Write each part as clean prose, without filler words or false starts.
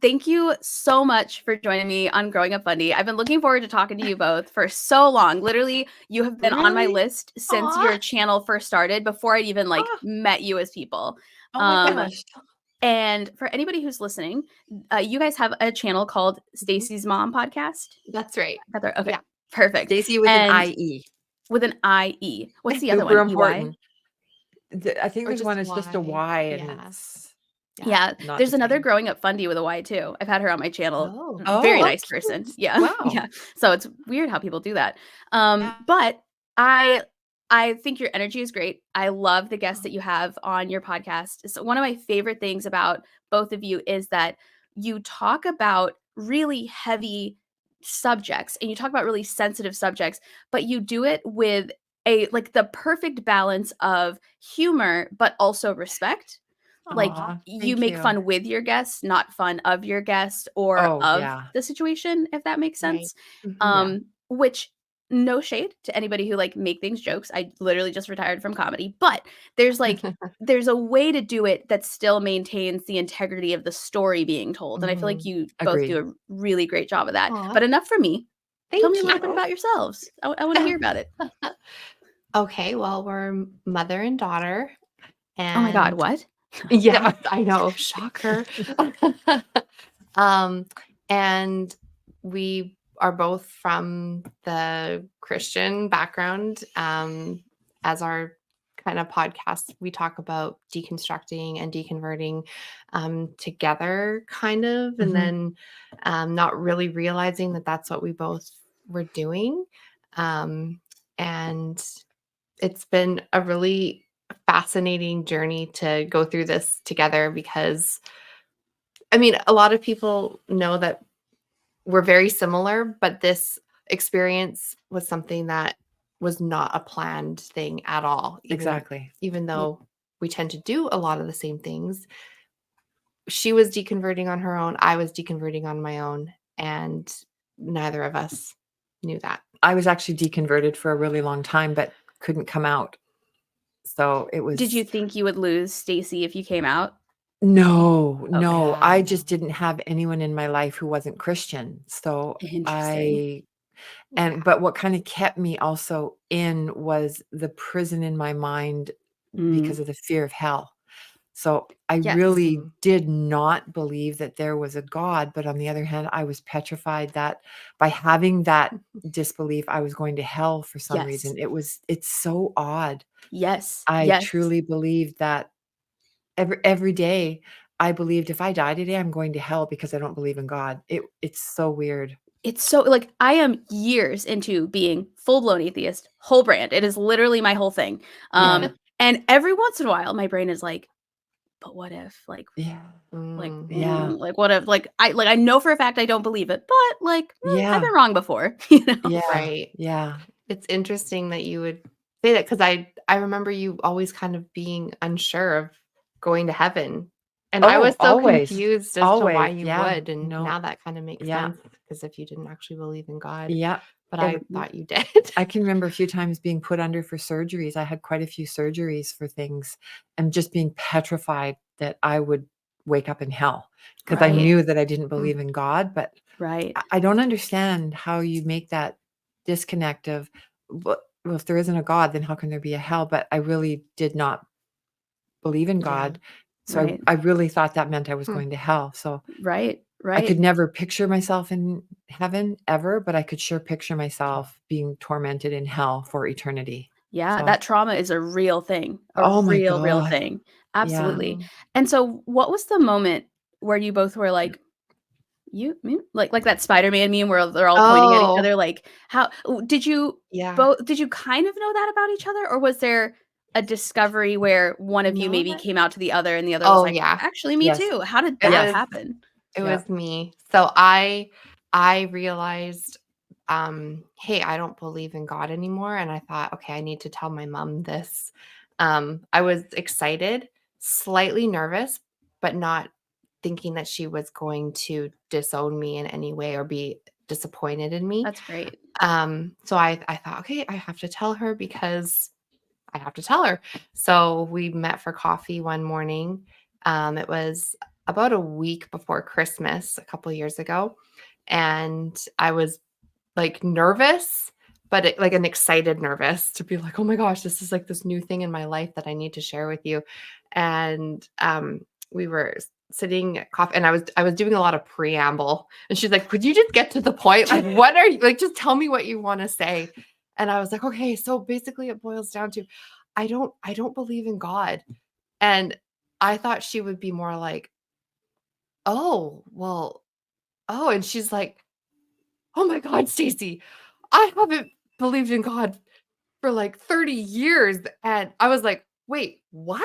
thank you so much for joining me on Growing Up Fundie. I've been looking forward to talking to you both for so long. Literally, you have been on my Really? list since Aw. your channel first started, before I even Ah. met you as people. Oh my gosh. And for anybody who's listening, you guys have a channel called Stacie's Mom Podcast. That's right. Okay, Yeah. perfect. Stacie with an IE. With an IE. What's the other Super one? important. I think Or there's just one that's just a Y, and Yeah. it's Yeah, not there's the another same. Growing Up Fundie with a Y too. I've had her on my channel. Oh. Very Oh, nice cute. person. Yeah. Wow. Yeah. So it's weird how people do that. Yeah. But I think your energy is great. I love the guests that you have on your podcast. So one of my favorite things about both of you is that you talk about really heavy subjects and you talk about really sensitive subjects, but you do it with the perfect balance of humor but also respect. Like, Aw, you thank make you. fun with your guests, not fun of your guest or Oh, of yeah. the situation, if that makes Right. sense. Yeah. Which, no shade to anybody who make things jokes. I literally just retired from comedy, but there's there's a way to do it that still maintains the integrity of the story being told. And I feel like you both Agreed. do a really great job of that. Aw. But enough for me. Tell Thank me a little bit you. about yourselves. I want to hear about it. Okay, well, we're mother and daughter. Oh my God, And what? yeah, I know, shocker. And we are both from the Christian background. As our kind of podcast, we talk about deconstructing and deconverting together, kind of, and then not really realizing that that's what we both were doing. And it's been a really fascinating journey to go through this together because, I mean, a lot of people know that we're very similar, but this experience was something that was not a planned thing at all. Exactly. Even though we tend to do a lot of the same things, she was deconverting on her own. I was deconverting on my own. And neither of us knew that. I was actually deconverted for a really long time, but couldn't come out. So it was. Did you think you would lose Stacie if you came out? No. Yeah. I just didn't have anyone in my life who wasn't Christian. So Interesting. but what kind of kept me also in was the prison in my mind because of the fear of hell. So I Yes. really did not believe that there was a God, but on the other hand, I was petrified that by having that disbelief, I was going to hell for some Yes. reason. It's so odd. Yes. I Yes. truly believed that every day I believed if I die today, I'm going to hell because I don't believe in God. It's so weird. It's so I am years into being full-blown atheist, whole brand. It is literally my whole thing. Yeah. And every once in a while my brain is like, but what if Yeah. what if I know for a fact I don't believe it, but I've Yeah. been wrong before, you know? Yeah. Right. Yeah. It's interesting that you would say that because I remember you always kind of being unsure of going to heaven. And I Oh, was so always. confused as to why Always. you Yeah. would. And No. now that kind of makes Yeah. sense because if you didn't actually believe in God, Yeah. but Every- I thought you did. I can remember a few times being put under for surgeries. I had quite a few surgeries for things and just being petrified that I would wake up in hell because I Right. knew that I didn't believe in God. But Right. I don't understand how you make that disconnect of, well, if there isn't a God, then how can there be a hell? But I really did not believe in Yeah. God. So Right. I really thought that meant I was going to hell. So Right. I could never picture myself in heaven ever, but I could sure picture myself being tormented in hell for eternity. Yeah, So- that trauma is a real thing. Oh my Real God. thing. Absolutely. Mhm. And so what was the moment where you both were like, you me? Like that Spider-Man meme where they're all pointing at each Oh. other? Like, how did you Yeah. did you kind of know that about each other? Or was there a discovery where one of you maybe Not- came out to the other and the other was Oh, like, yeah. actually me Yes. too? How did It that was- happen? It Yeah. was me. So I realized, hey, I don't believe in God anymore. And I thought, okay, I need to tell my mom this. I was excited, slightly nervous, but not thinking that she was going to disown me in any way or be disappointed in me. That's great. So I thought, okay, I have to tell her because I have to tell her. So we met for coffee one morning. It was about a week before Christmas a couple of years ago, and I was like nervous, but like an excited nervous to be like, oh my gosh, this is like this new thing in my life that I need to share with you. And we were sitting at coffee, and I was doing a lot of preamble, and she's like, could you just get to the point? Like, what are you like? Just tell me what you want to say. And I was like, okay, so basically it boils down to I don't believe in God. And I thought she would be more like, oh, well, oh, and she's like, oh my God, Stacie, I haven't believed in God for like 30 years. And I was like, wait, what?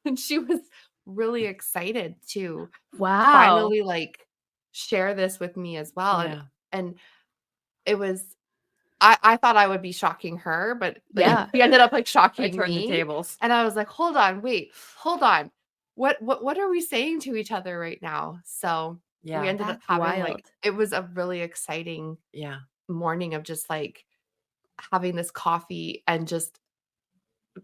And she was really excited to Wow. finally like share this with me as well. Yeah. And it was I thought I would be shocking her, but Yeah. she ended up like I shocking turned the me. tables. And I was like, hold on, wait, hold on. What are we saying to each other right now? So we Yeah. ended up That's having wild. like it was a really exciting Yeah. morning of just like having this coffee and just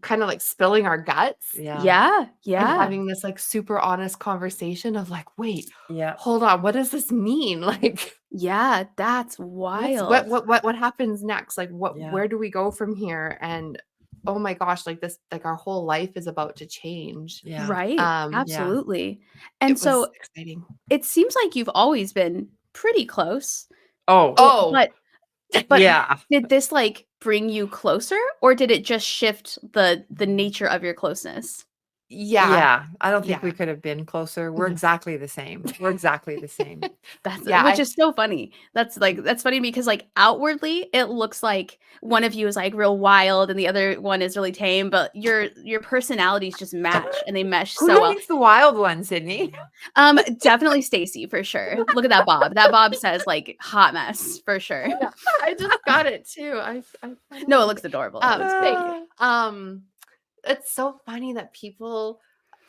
kind of like spilling our guts Yeah. Yeah. and Yeah. having this like super honest conversation of like, wait, Yeah. hold on, what does this mean? Like Yeah. That's wild. what happens next? Like Yeah. where do we go from here? And oh my gosh, like this, like our whole life is about to change. Yeah. Right. Yeah. Absolutely. And It was so exciting. it seems like you've always been pretty close. Oh. Oh, But Yeah. did this like bring you closer, or did it just shift the nature of your closeness? yeah. Yeah. I don't think Yeah. we could have been closer. We're No. exactly the same. We're exactly the same. That's Yeah, which is so funny. That's funny because like outwardly it looks like one of you is like real wild and the other one is really tame, but your personalities just match and they mesh Who do so you well. think's the wild one, Sydney? Definitely Stacie for sure. Look at that Bob. That Bob says like hot mess for sure. Yeah, I just got it too. I No, it looks adorable. It looks thank great. you. It's so funny that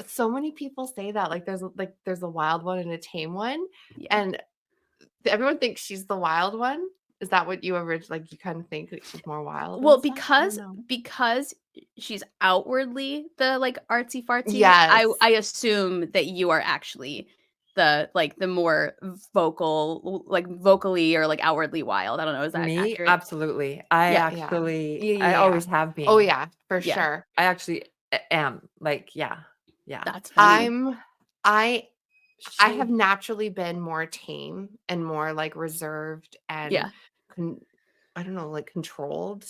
so many people say that like there's a wild one and a tame one, Yeah. and everyone thinks she's the wild one. Is that what you like? You kind of think that she's more wild? Well, and stuff? I don't know. because she's outwardly the like artsy fartsy, Yes. I assume that you are actually the like the more vocal, like vocally or like outwardly wild. I don't know, is that Me? accurate? Absolutely. I Yeah. actually, I Yeah. always have been. Oh yeah, for Yeah. sure. I actually am. Like, yeah. Yeah. That's funny. I She- have naturally been more tame and more like reserved and Yeah. I don't know, like controlled.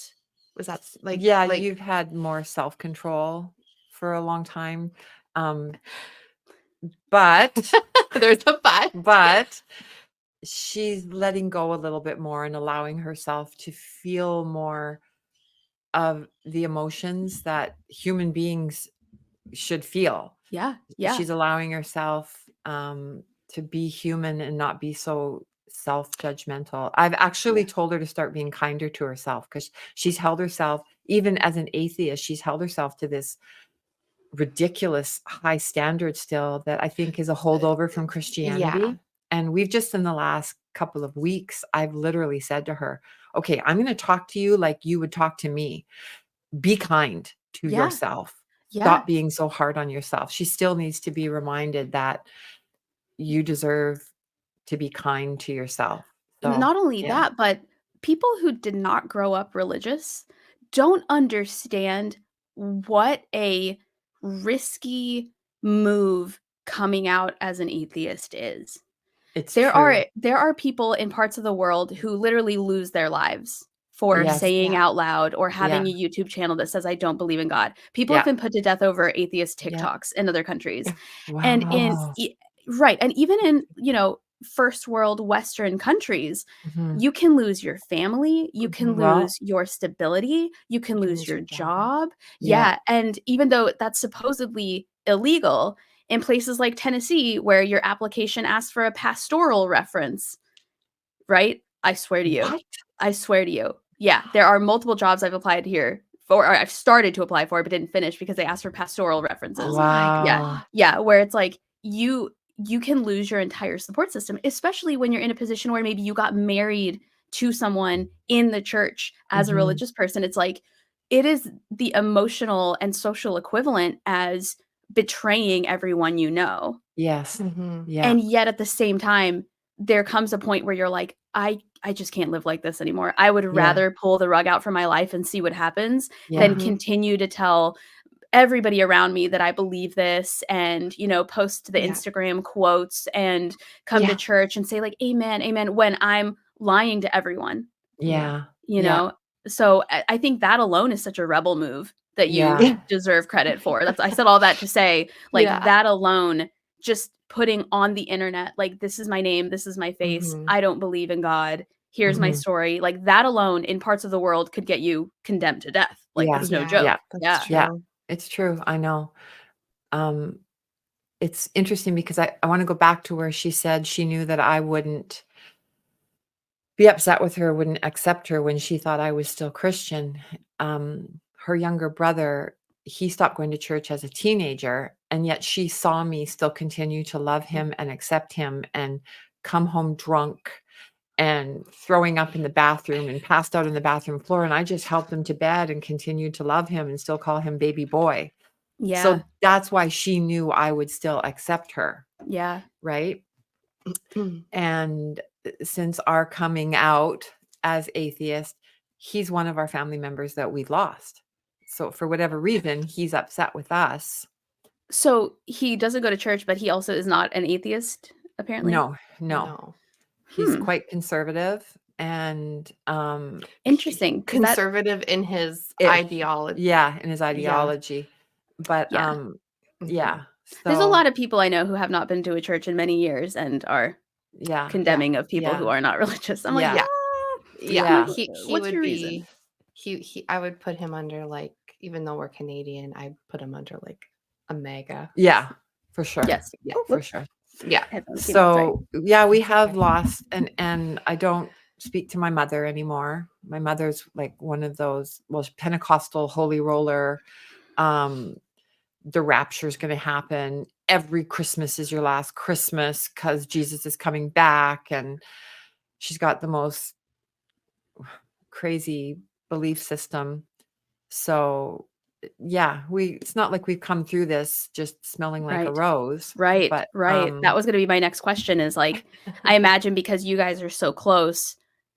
Was that like yeah, like you've had more self-control for a long time. But there's a but she's letting go a little bit more and allowing herself to feel more of the emotions that human beings should feel. Yeah. Yeah. She's allowing herself to be human and not be so self-judgmental. I've actually told her to start being kinder to herself because she's held herself, even as an atheist, she's held herself to this ridiculous high standard still that I think is a holdover from Christianity. Yeah. And we've just in the last couple of weeks, I've literally said to her, okay, I'm going to talk to you like you would talk to me. Be kind to Yeah. yourself. Yeah. Stop being so hard on yourself. She still needs to be reminded that you deserve to be kind to yourself. So, Not only yeah. that, but people who did not grow up religious don't understand what a risky move coming out as an atheist is. It's There true. are people in parts of the world who literally lose their lives for Yes. saying Yeah. out loud or having Yeah. a YouTube channel that says I don't believe in God. People have Yeah. been put to death over atheist Yeah. TikToks in other countries. Wow. And right, and even in, first world Western countries, Mhm. you can lose your family, you can Well, lose your stability, you can lose your job. Yeah, and even though that's supposedly illegal, in places like Tennessee where your application asks for a pastoral reference, right? I swear to you. What? I swear to you. Yeah, there are multiple jobs I've applied here for, or I've started to apply for, but didn't finish because they asked for pastoral references. Oh my Yeah. Wow. Yeah, where it's like you can lose your entire support system, especially when you're in a position where maybe you got married to someone in the church as a Mhm. religious person. It's like it is the emotional and social equivalent as betraying everyone you know. Yes. Mhm. Yeah. And yet at the same time, there comes a point where you're like, I just can't live like this anymore. I would Yeah. rather pull the rug out from my life and see what happens Yeah. than Mhm. continue to tell everybody around me that I believe this and, you know, post the Yeah. Instagram quotes and come Yeah. to church and say like, amen, amen, when I'm lying to everyone, Yeah. you Yeah. know? So I think that alone is such a rebel move that you Yeah. deserve credit for. That's I said all that to say, like, Yeah. that alone, just putting on the internet, like, this is my name, this is my face, Mhm. I don't believe in God, here's my Mhm. story. Like, that alone in parts of the world could get you condemned to death. Like, Yeah. it's no Yeah. joke. That's Yeah. true. Yeah. It's true. I know. It's interesting because I want to go back to where she said she knew that I wouldn't be upset with her, wouldn't accept her when she thought I was still Christian. Her younger brother, he stopped going to church as a teenager, and yet she saw me still continue to love him and accept him and come home drunk and throwing up in the bathroom and passed out on the bathroom floor. And I just helped him to bed and continued to love him and still call him baby boy. Yeah. So that's why she knew I would still accept her. Yeah. Right. And since our coming out as atheist, he's one of our family members that we lost. So for whatever reason, he's upset with us. So he doesn't go to church, but he also is not an atheist, apparently? No. No. He's quite conservative and Interesting. 'Cause that Conservative in his Ish. ideology. Yeah, in his ideology. But Yeah. Mhm. yeah. There's a So lot of people I know who have not been to a church in many years and are yeah. condemning of people who Yeah. are not religious. I'm like, Yeah. Yeah. Yeah. He what's would your be reason? he I would put him under, like, even though we're Canadian, I'd put him under, like, a MAGA. Yeah, for sure. Yes. Yeah. Oh, For whoops. sure. Yeah. Headphones came out, sorry. So yeah, we That's have okay. lost and I don't speak to my mother anymore. My mother's like one of those, well, Pentecostal holy roller. The rapture is going to happen. Every Christmas is your last Christmas because Jesus is coming back. And she's got the most crazy belief system. So yeah, it's not like we've come through this just smelling like a Right. rose. Right. But That was going to be my next question is like, I imagine because you guys are so close,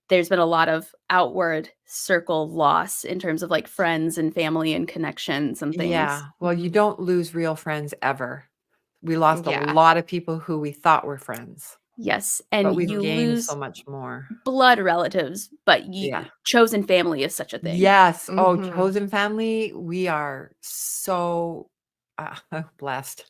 there's been a lot of outward circle loss in terms of like friends and family and connections and things. yeah, well, you Mhm. don't lose real friends ever. We lost a Yeah. lot of people who we thought were friends, Yes. but And we've you gained lose so much more. blood relatives, but Yeah. chosen family is such a thing. Yes. Oh, Mhm. chosen family, we are so blessed.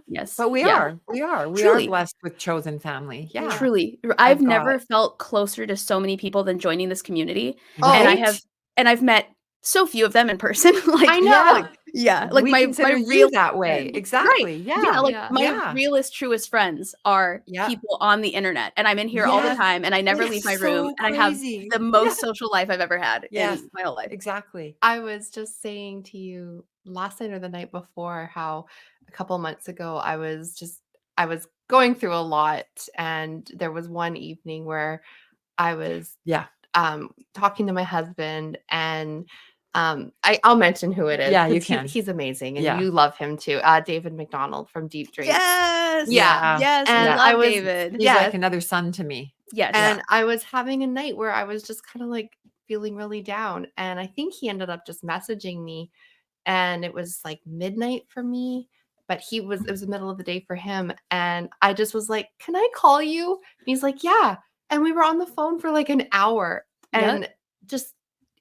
Yes. But we Yeah. are. We are Truly. blessed with chosen family. Yeah. Truly. I've I've never got felt closer to so many people than joining this community. Oh, And right? I've met so few of them in person. Like, I know. like, yeah, like We my consider real you that way. friends. Right. Exactly. Yeah, Yeah. like Yeah. my Yeah. realest, truest friends are Yeah. people on the internet. And I'm in here all the Yes. time and I never It's leave my room. so And I have crazy. the Yeah. most social life I've ever had Yes. in my whole life. Exactly. I was just saying to you last night or the night before how a couple months ago I was going through a lot, and there was one evening where I was Yeah. talking to my husband, and I'll mention who it is Yeah, you because can. he's amazing and Yeah. you love him too. David McDonald from Deep Drink. Yes. Yeah. Yes. And We I love was David. He's Yes. like another son to me. Yes. And I was having a night where I was just kind of like feeling really down. And I think he ended up just messaging me, and it was like midnight for me, but it was the middle of the day for him. And I just was like, "Can I call you?" And he's like, "Yeah." And we were on the phone for like an hour, Yep. and just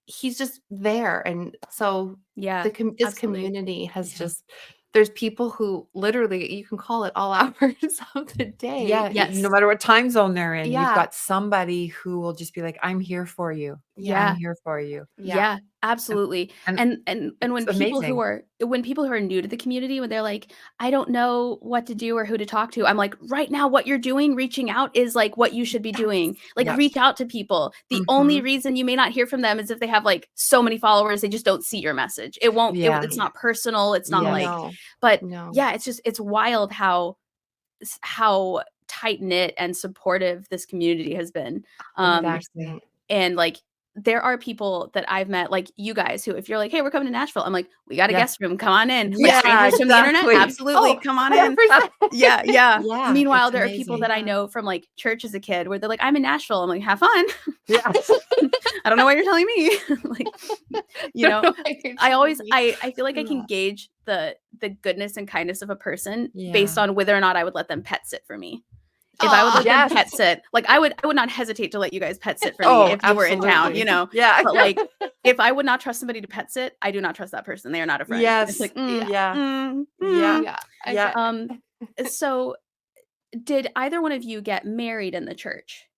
he's just there. And so Yeah. this absolutely. community has Yeah. just, there's people who literally you can call it all hours of the day. Yeah. Yes. No matter what time zone they're in, you've Yeah. got somebody who will just be like, I'm here for you. Yeah. I'm here for you. Yeah, absolutely. And And when it's people who amazing. are new to the community, when they're like, I don't know what to do or who to talk to, I'm like, right now, what you're doing, reaching out is like what you should be doing. Like, Yes. reach out to people. The only Mhm. reason you may not hear from them is if they have like so many followers, they just don't see your message. It won't, Yeah. it's not personal. It's not Yes. like, No, but no. yeah, it's wild how tight knit and supportive this community has been. Exactly. And like there are people that I've met, like you guys, who if you're like, "Hey, we're coming to Nashville," I'm like, "We got a Yeah. guest room, come on in." Like Yeah, strangers from the internet, exactly. absolutely, Oh, come on in. 100%. Yeah, yeah. Yeah, Meanwhile, it's there are people that I amazing. know from like church as a kid where they're like, "I'm in Nashville." I'm like, "Have fun." Yeah. I don't know what you're telling me. Like, you know, I always I feel like I can Yeah. gauge the goodness and kindness of a person based Yeah. on whether or not I would let them pet sit for me. If I would Aw. let them Yes. pet sit, like I would not hesitate to let you guys pet sit for me Oh, if you were in town, absolutely. you know. Yeah. But like if I would not trust somebody to pet sit, I do not trust that person. They are not a friend. It's Yes. like Yeah. mm. Yeah. Yeah. I Yeah. get it. So did either one of you get married in the church?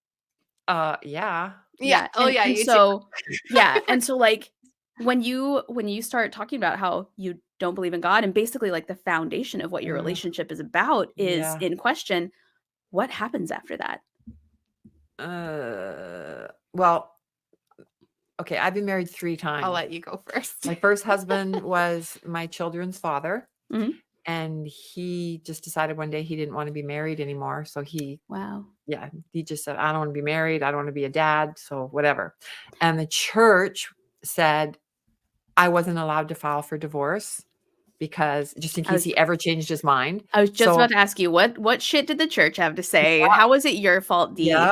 Yeah. Yeah. Oh, yeah, and you too. so yeah, and so like when you start talking about how you don't believe in God and basically like the foundation of what your Ugh. relationship is about is Yeah. in question, what happens after that? Well, okay, I've been married 3 times. I'll let you go first. My first husband was my children's father, Mhm. and he just decided one day he didn't want to be married anymore. So he Wow. just said, I don't want to be married. I don't want to be a dad. So whatever. And the church said I wasn't allowed to file for divorce because just in I case was he ever changed his mind. I was just So about to ask you what shit did the church have to say? How was it your fault, Dee? yeah.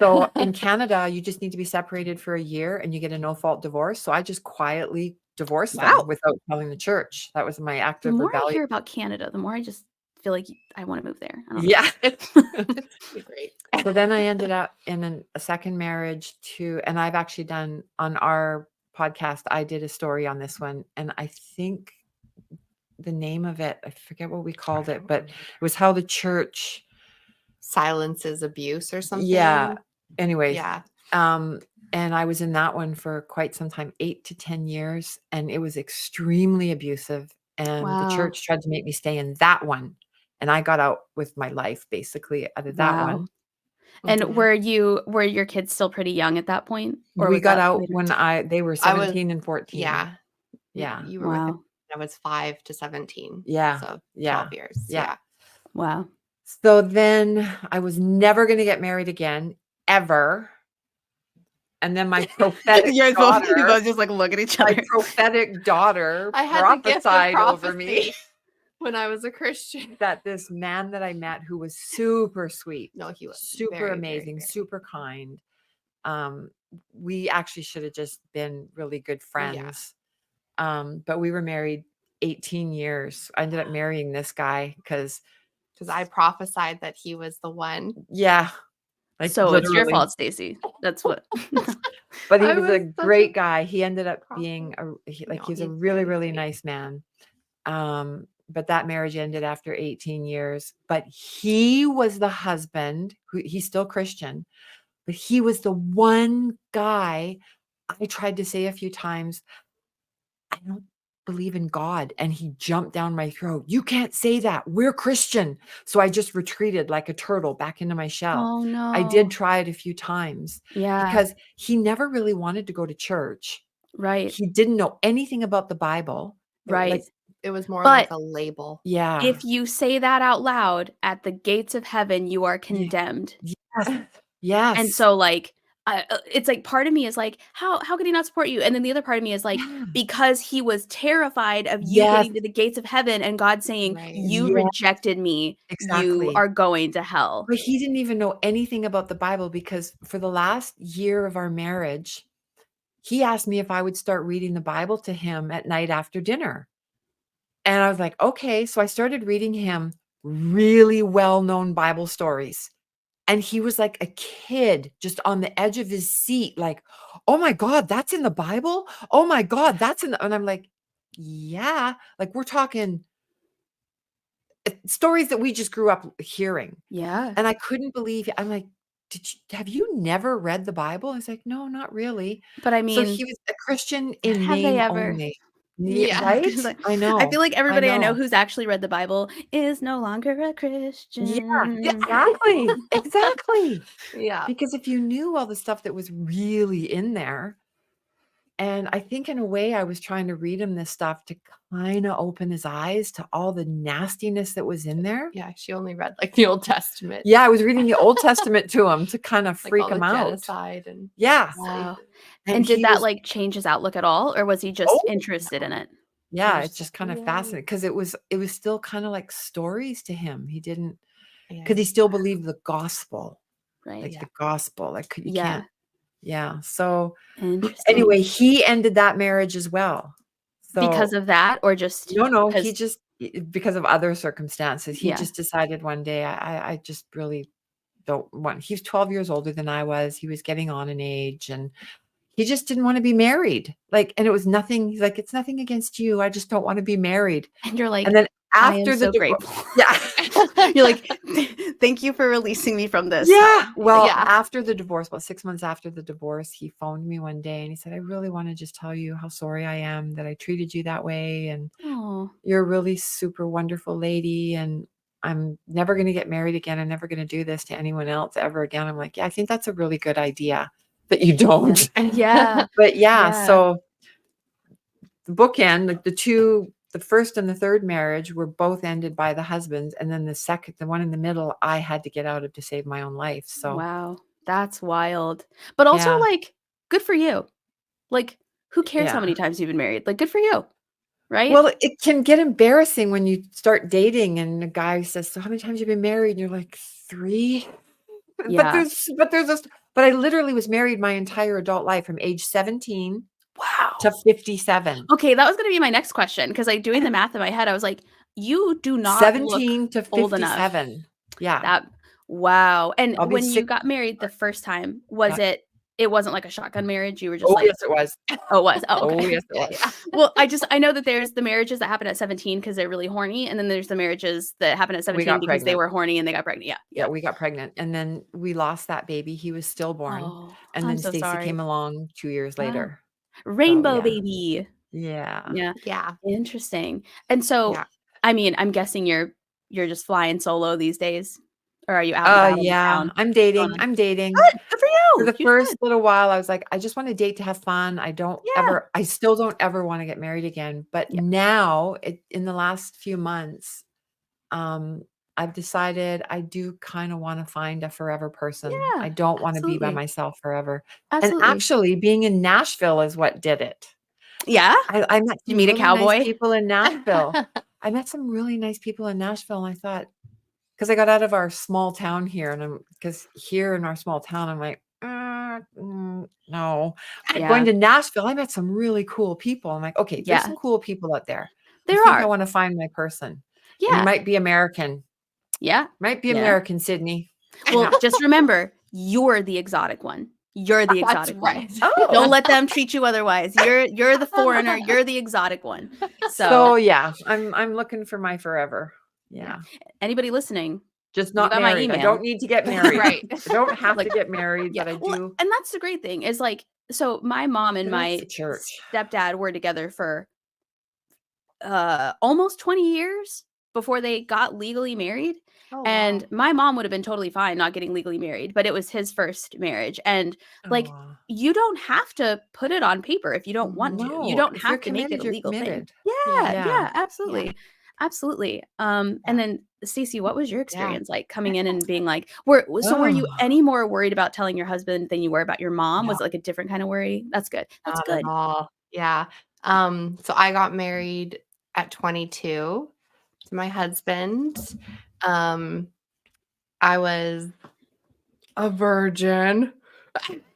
So in Canada, you just need to be separated for a year and you get a no-fault divorce. So I just quietly divorced Wow. them without telling the church. That was my act The of more I rebellion. hear about Canada, the more I just feel like I want to move there. I don't know. Yeah. It's great. So then I ended up in a second marriage and I've actually done on our podcast, I did a story on this one. And I think the name of it, I forget what we called it, but it was how the church. Silences abuse or something. Yeah. Anyways. Yeah. And I was in that one for quite some time, 8 to 10 years, and it was extremely abusive. And the Wow. church tried to make me stay in that one. And I got out with my life basically out of that Wow. one. And Mhm. were your kids still pretty young at that point? Or We was got that out later? when they were I was 17 and 14. Yeah. Yeah. You were with him Wow. when I was 5 to 17. Yeah. So Yeah. 12 years. Yeah. Yeah. Wow. So then I was never going to get married again, ever. And then my prophetic You both daughter, just like look at each my other. prophetic daughter I had the gift of prophesied over me prophecy when I was a Christian. that this man that I met who was super sweet, No, he was super very, very, amazing, very. super kind. We actually should have just been really good friends. But we were married 18 years. I ended up marrying this guy because I prophesied that he was the one. yeah, like So it's your literally. fault, Stacie. That's what. But he I was a was such great a guy. He ended up prophet. being he was he's a really, very really sweet. nice man. But that marriage ended after 18 years. But he was the husband who he's still Christian, but he was the one guy I tried to say a few times, I don't believe in God. And he jumped down my throat. You can't say that. We're Christian. So I just retreated like a turtle back into my shell. Oh no. I did try it a few times Yeah. because he never really wanted to go to church. Right. He didn't know anything about the Bible. Right. It was more But like a label. Yeah. if you say that out loud at the gates of heaven, you are condemned. Yes. Yes. And so like it's like part of me is like, how could he not support you? And then the other part of me is like, Yeah. because he was terrified of you Yes. getting to the gates of heaven and God saying, Right. you Yes. rejected me, you Exactly. are going to hell. But he didn't even know anything about the Bible because for the last year of our marriage, he asked me if I would start reading the Bible to him at night after dinner. And I was like, okay. So I started reading him really well-known Bible stories. And he was like a kid just on the edge of his seat, like, oh my God, that's in the Bible? Oh my God, that's in the, and I'm like, yeah, like we're talking stories that we just grew up hearing. Yeah. And I couldn't believe it. I'm like, have you never read the Bible? I was like, no, not really. But I So mean, he was a Christian in have they name ever? only. Yeah. Right? 'Cause I I know. feel like everybody I know know. who's actually read the Bible is no longer a Christian. Yeah, exactly. Exactly. Yeah. Because if you knew all the stuff that was really in there, And I think in a way I was trying to read him this stuff to kind of open his eyes to all the nastiness that was in there. Yeah, she only read like the Old Testament. Yeah, I was reading the Old Testament to him to kind of Like freak all the him out. genocide and Yeah. Wow. And And did he that was, like change his outlook at all, or was he just oh, interested in it? yeah, it's just Interesting. kind of fascinating because it was still kind of like stories to him. He didn't, Yeah. because he still believed the gospel, Right. like Yeah. the gospel. Like you Yeah. can't. Yeah. So Interesting. anyway, he ended that marriage as well. So Because of that, or just no, he because just because of other circumstances, he Yeah. just decided one day, I just really don't want. He was 12 years older than I was. He was getting on in age, and he just didn't want to be married. Like, and it was nothing. He's like, it's nothing against you. I just don't want to be married. and you're like, And then I am after the so divorce, grateful. yeah. You're like, thank you for releasing me from this. Yeah. Well, Yeah. after the divorce, about 6 months after the divorce, he phoned me one day and he said, I really want to just tell you how sorry I am that I treated you that way. And Oh, you're a really super wonderful lady. And I'm never going to get married again. I'm never going to do this to anyone else ever again. I'm like, yeah, I think that's a really good idea that you don't. yeah. But yeah, Yeah. so the bookend, like the first and the third marriage were both ended by the husbands. And then the one in the middle, I had to get out of to save my own life. So Wow. That's wild. But also, yeah. like, good for you. Like, who cares how Yeah. many times you've been married? Like, good for you. Right? Well, it can get embarrassing when you start dating and a guy says, so how many times have you been married? And you're like, 3. Yeah. But I literally was married my entire adult life from age 17 Wow. to 57. Okay, that was going to be my next question, because like doing the math in my head, I was like, you do not 17 look to old enough. 57. Yeah. Wow. And I'll be when you 6 got married the first time, was it wasn't like a shotgun marriage? You were just Oh, like, yes, it was. oh, it was. Oh, Oh, okay. yes, it was. Well, I know that there's the marriages that happen at 17 because they're really horny, and then there's the marriages that happen at 17 got because they pregnant. were horny and they got pregnant. Yeah. Yeah, we got pregnant. And then we lost that baby. He was stillborn. Oh, And I'm then so Stacie sorry. came along 2 years Wow. later. Rainbow yeah. baby. Yeah. Yeah. Yeah. Interesting. And so, Yeah. I mean, I'm guessing you're just flying solo these days, or are you out and about in Yeah, town? I'm dating. on? I'm dating. Good. Good for you. For the You first should. little while, I was like, I just want to date to have fun. I Yeah. still don't ever want to get married again. But Yeah. now, in the last few months, I've decided I do kind of want to find a forever person. Yeah, I don't want to be by absolutely. myself forever. Absolutely. And actually, being in Nashville is what did it. Yeah. I met Did you some meet a really cowboy? nice people in Nashville. I met some really nice people in Nashville, and I thought, because I got out of our small town here, and because here in our small town, I'm like, no. Yeah. Going to Nashville, I met some really cool people. I'm like, okay, there's Yeah. some cool people out there. There I think are. I want to find my person. And Yeah. you might be American. Yeah. Might be Yeah. American, Sydney. Well, just remember, you're the exotic one. You're the That's exotic one. right. Oh. Don't let them treat you otherwise. You're the foreigner. You're the exotic one. So yeah, I'm looking for my forever. Yeah. Anybody listening, Just You not got my married. I email. don't need to get married. Right. I don't have Like, to get married, yeah. but I Well, do. and that's the great thing is like, so my mom and Get off my the church. stepdad were together for almost 20 years before they got legally married. Oh, And wow. my mom would have been totally fine not getting legally married, but it was his first marriage. And like, Aw. you don't have to put it on paper if you don't want to. You No, don't if you're have to make it committed, a you're legal thing. committed. Yeah, Yeah. absolutely. Absolutely. And Yeah. then Stacie, what was your Yeah. experience like coming in and being like, were you Oh. any more worried about telling your husband than you were about your mom? No. Was it like a different kind of worry? That's good. That's Not good. at all. Yeah. So I got married at 22 to my husband. I was a virgin.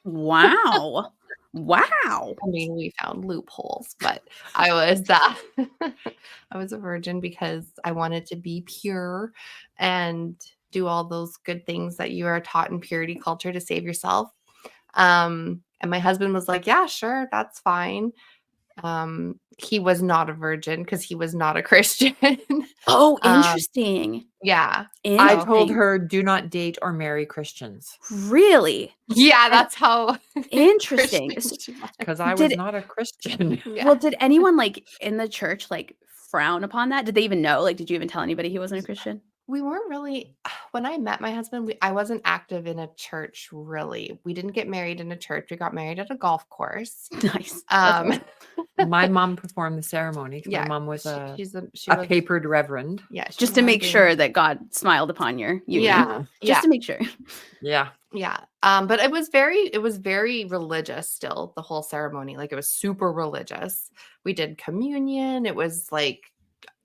Wow. Wow. I mean, we found loopholes, but I was a virgin because I wanted to be pure and do all those good things that you are taught in purity culture to save yourself. And my husband was like, yeah, sure, that's fine. He was not a virgin because he was not a Christian. Oh, interesting. Yeah. I told Interesting. her, do not date or marry Christians Really? Yeah, that's how Interesting. Christian she was. because I was Did- not a Christian. Yeah. Well, did anyone like in the church like frown upon that? Did they even know? Like, did you even tell anybody he wasn't a Christian? We weren't really when I met my husband, I wasn't active in a church, really. We didn't get married in a church, we got married at a golf course. Nice. Um, My mom performed the ceremony 'cause my yeah, mom was she a was papered reverend. yeah, she Just was to make ordained. sure that God smiled upon your union. Yeah, Just yeah, to make sure. Yeah. yeah. But it was very religious still, the whole ceremony. Like, it was super religious. We did communion. It was like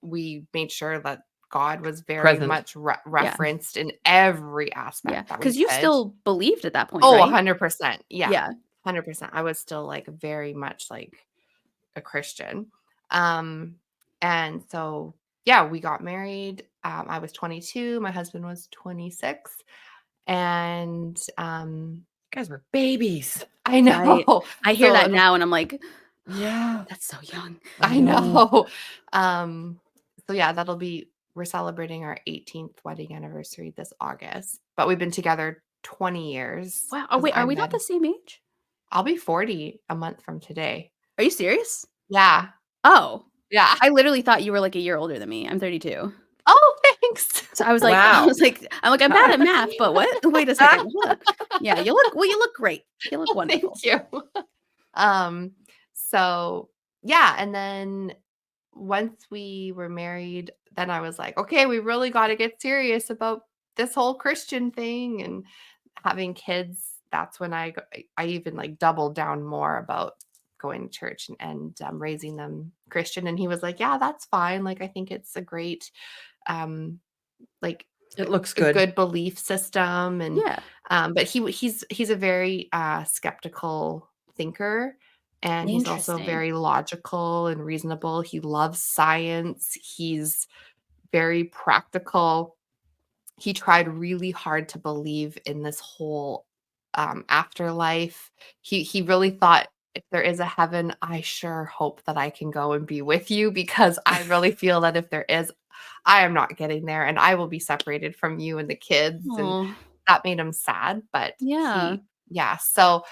we made sure that God was very Present. much Yeah. referenced in every Yeah. aspect that we Because you could. still believed at that point, Oh, right? 100%. Yeah. Yeah. 100%. I was still like very much like a Christian. Um, and so yeah, we got married. I was 22, my husband was 26. And You guys were babies. I Right. know. I hear So that now and I'm like, Yeah. that's so young. I know. So yeah, we're celebrating our 18th wedding anniversary this August, but we've been together 20 years Wow. Oh, because wait, I are we not met the same age? I'll be 40 a month from today. Are you serious? Yeah. Oh, Yeah. I literally thought you were like a year older than me. I'm 32. Oh, thanks. So I was like, Wow. I'm bad at math, but what? Wait a second. Hold on. Yeah, you look great. You look Oh, thank wonderful. you. So yeah, and then once we were married, then I was like, okay, we really got to get serious about this whole Christian thing and having kids. That's when I even like doubled down more about going to church and raising them Christian. And he was like, yeah, that's fine. Like, I think it's a great, like It looks a good. good belief system. And, Yeah. but he's a very skeptical thinker. And he's also Interesting. very logical and reasonable. He loves science. He's very practical. He tried really hard to believe in this whole afterlife. He really thought, if there is a heaven, I sure hope that I can go and be with you, because I really feel that if there is, I am not getting there and I will be separated from you and the kids. And Oh, that made him sad. But yeah. yeah. So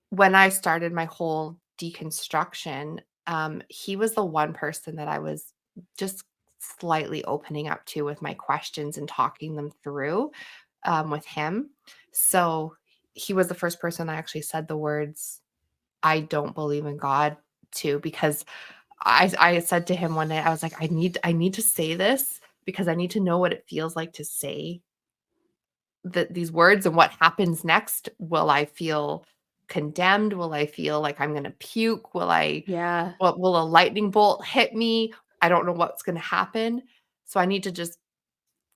when I started my whole deconstruction, he was the one person that I was just slightly opening up to with my questions and talking them through with him. So he was the first person I actually said the words, I don't believe in God, to, because I said to him one day, I was like, I need to say this because I need to know what it feels like to say these words, and what happens next. Will I feel condemned? Will I feel like I'm going to puke? Yeah. Will a lightning bolt hit me? I don't know what's going to happen. So I need to just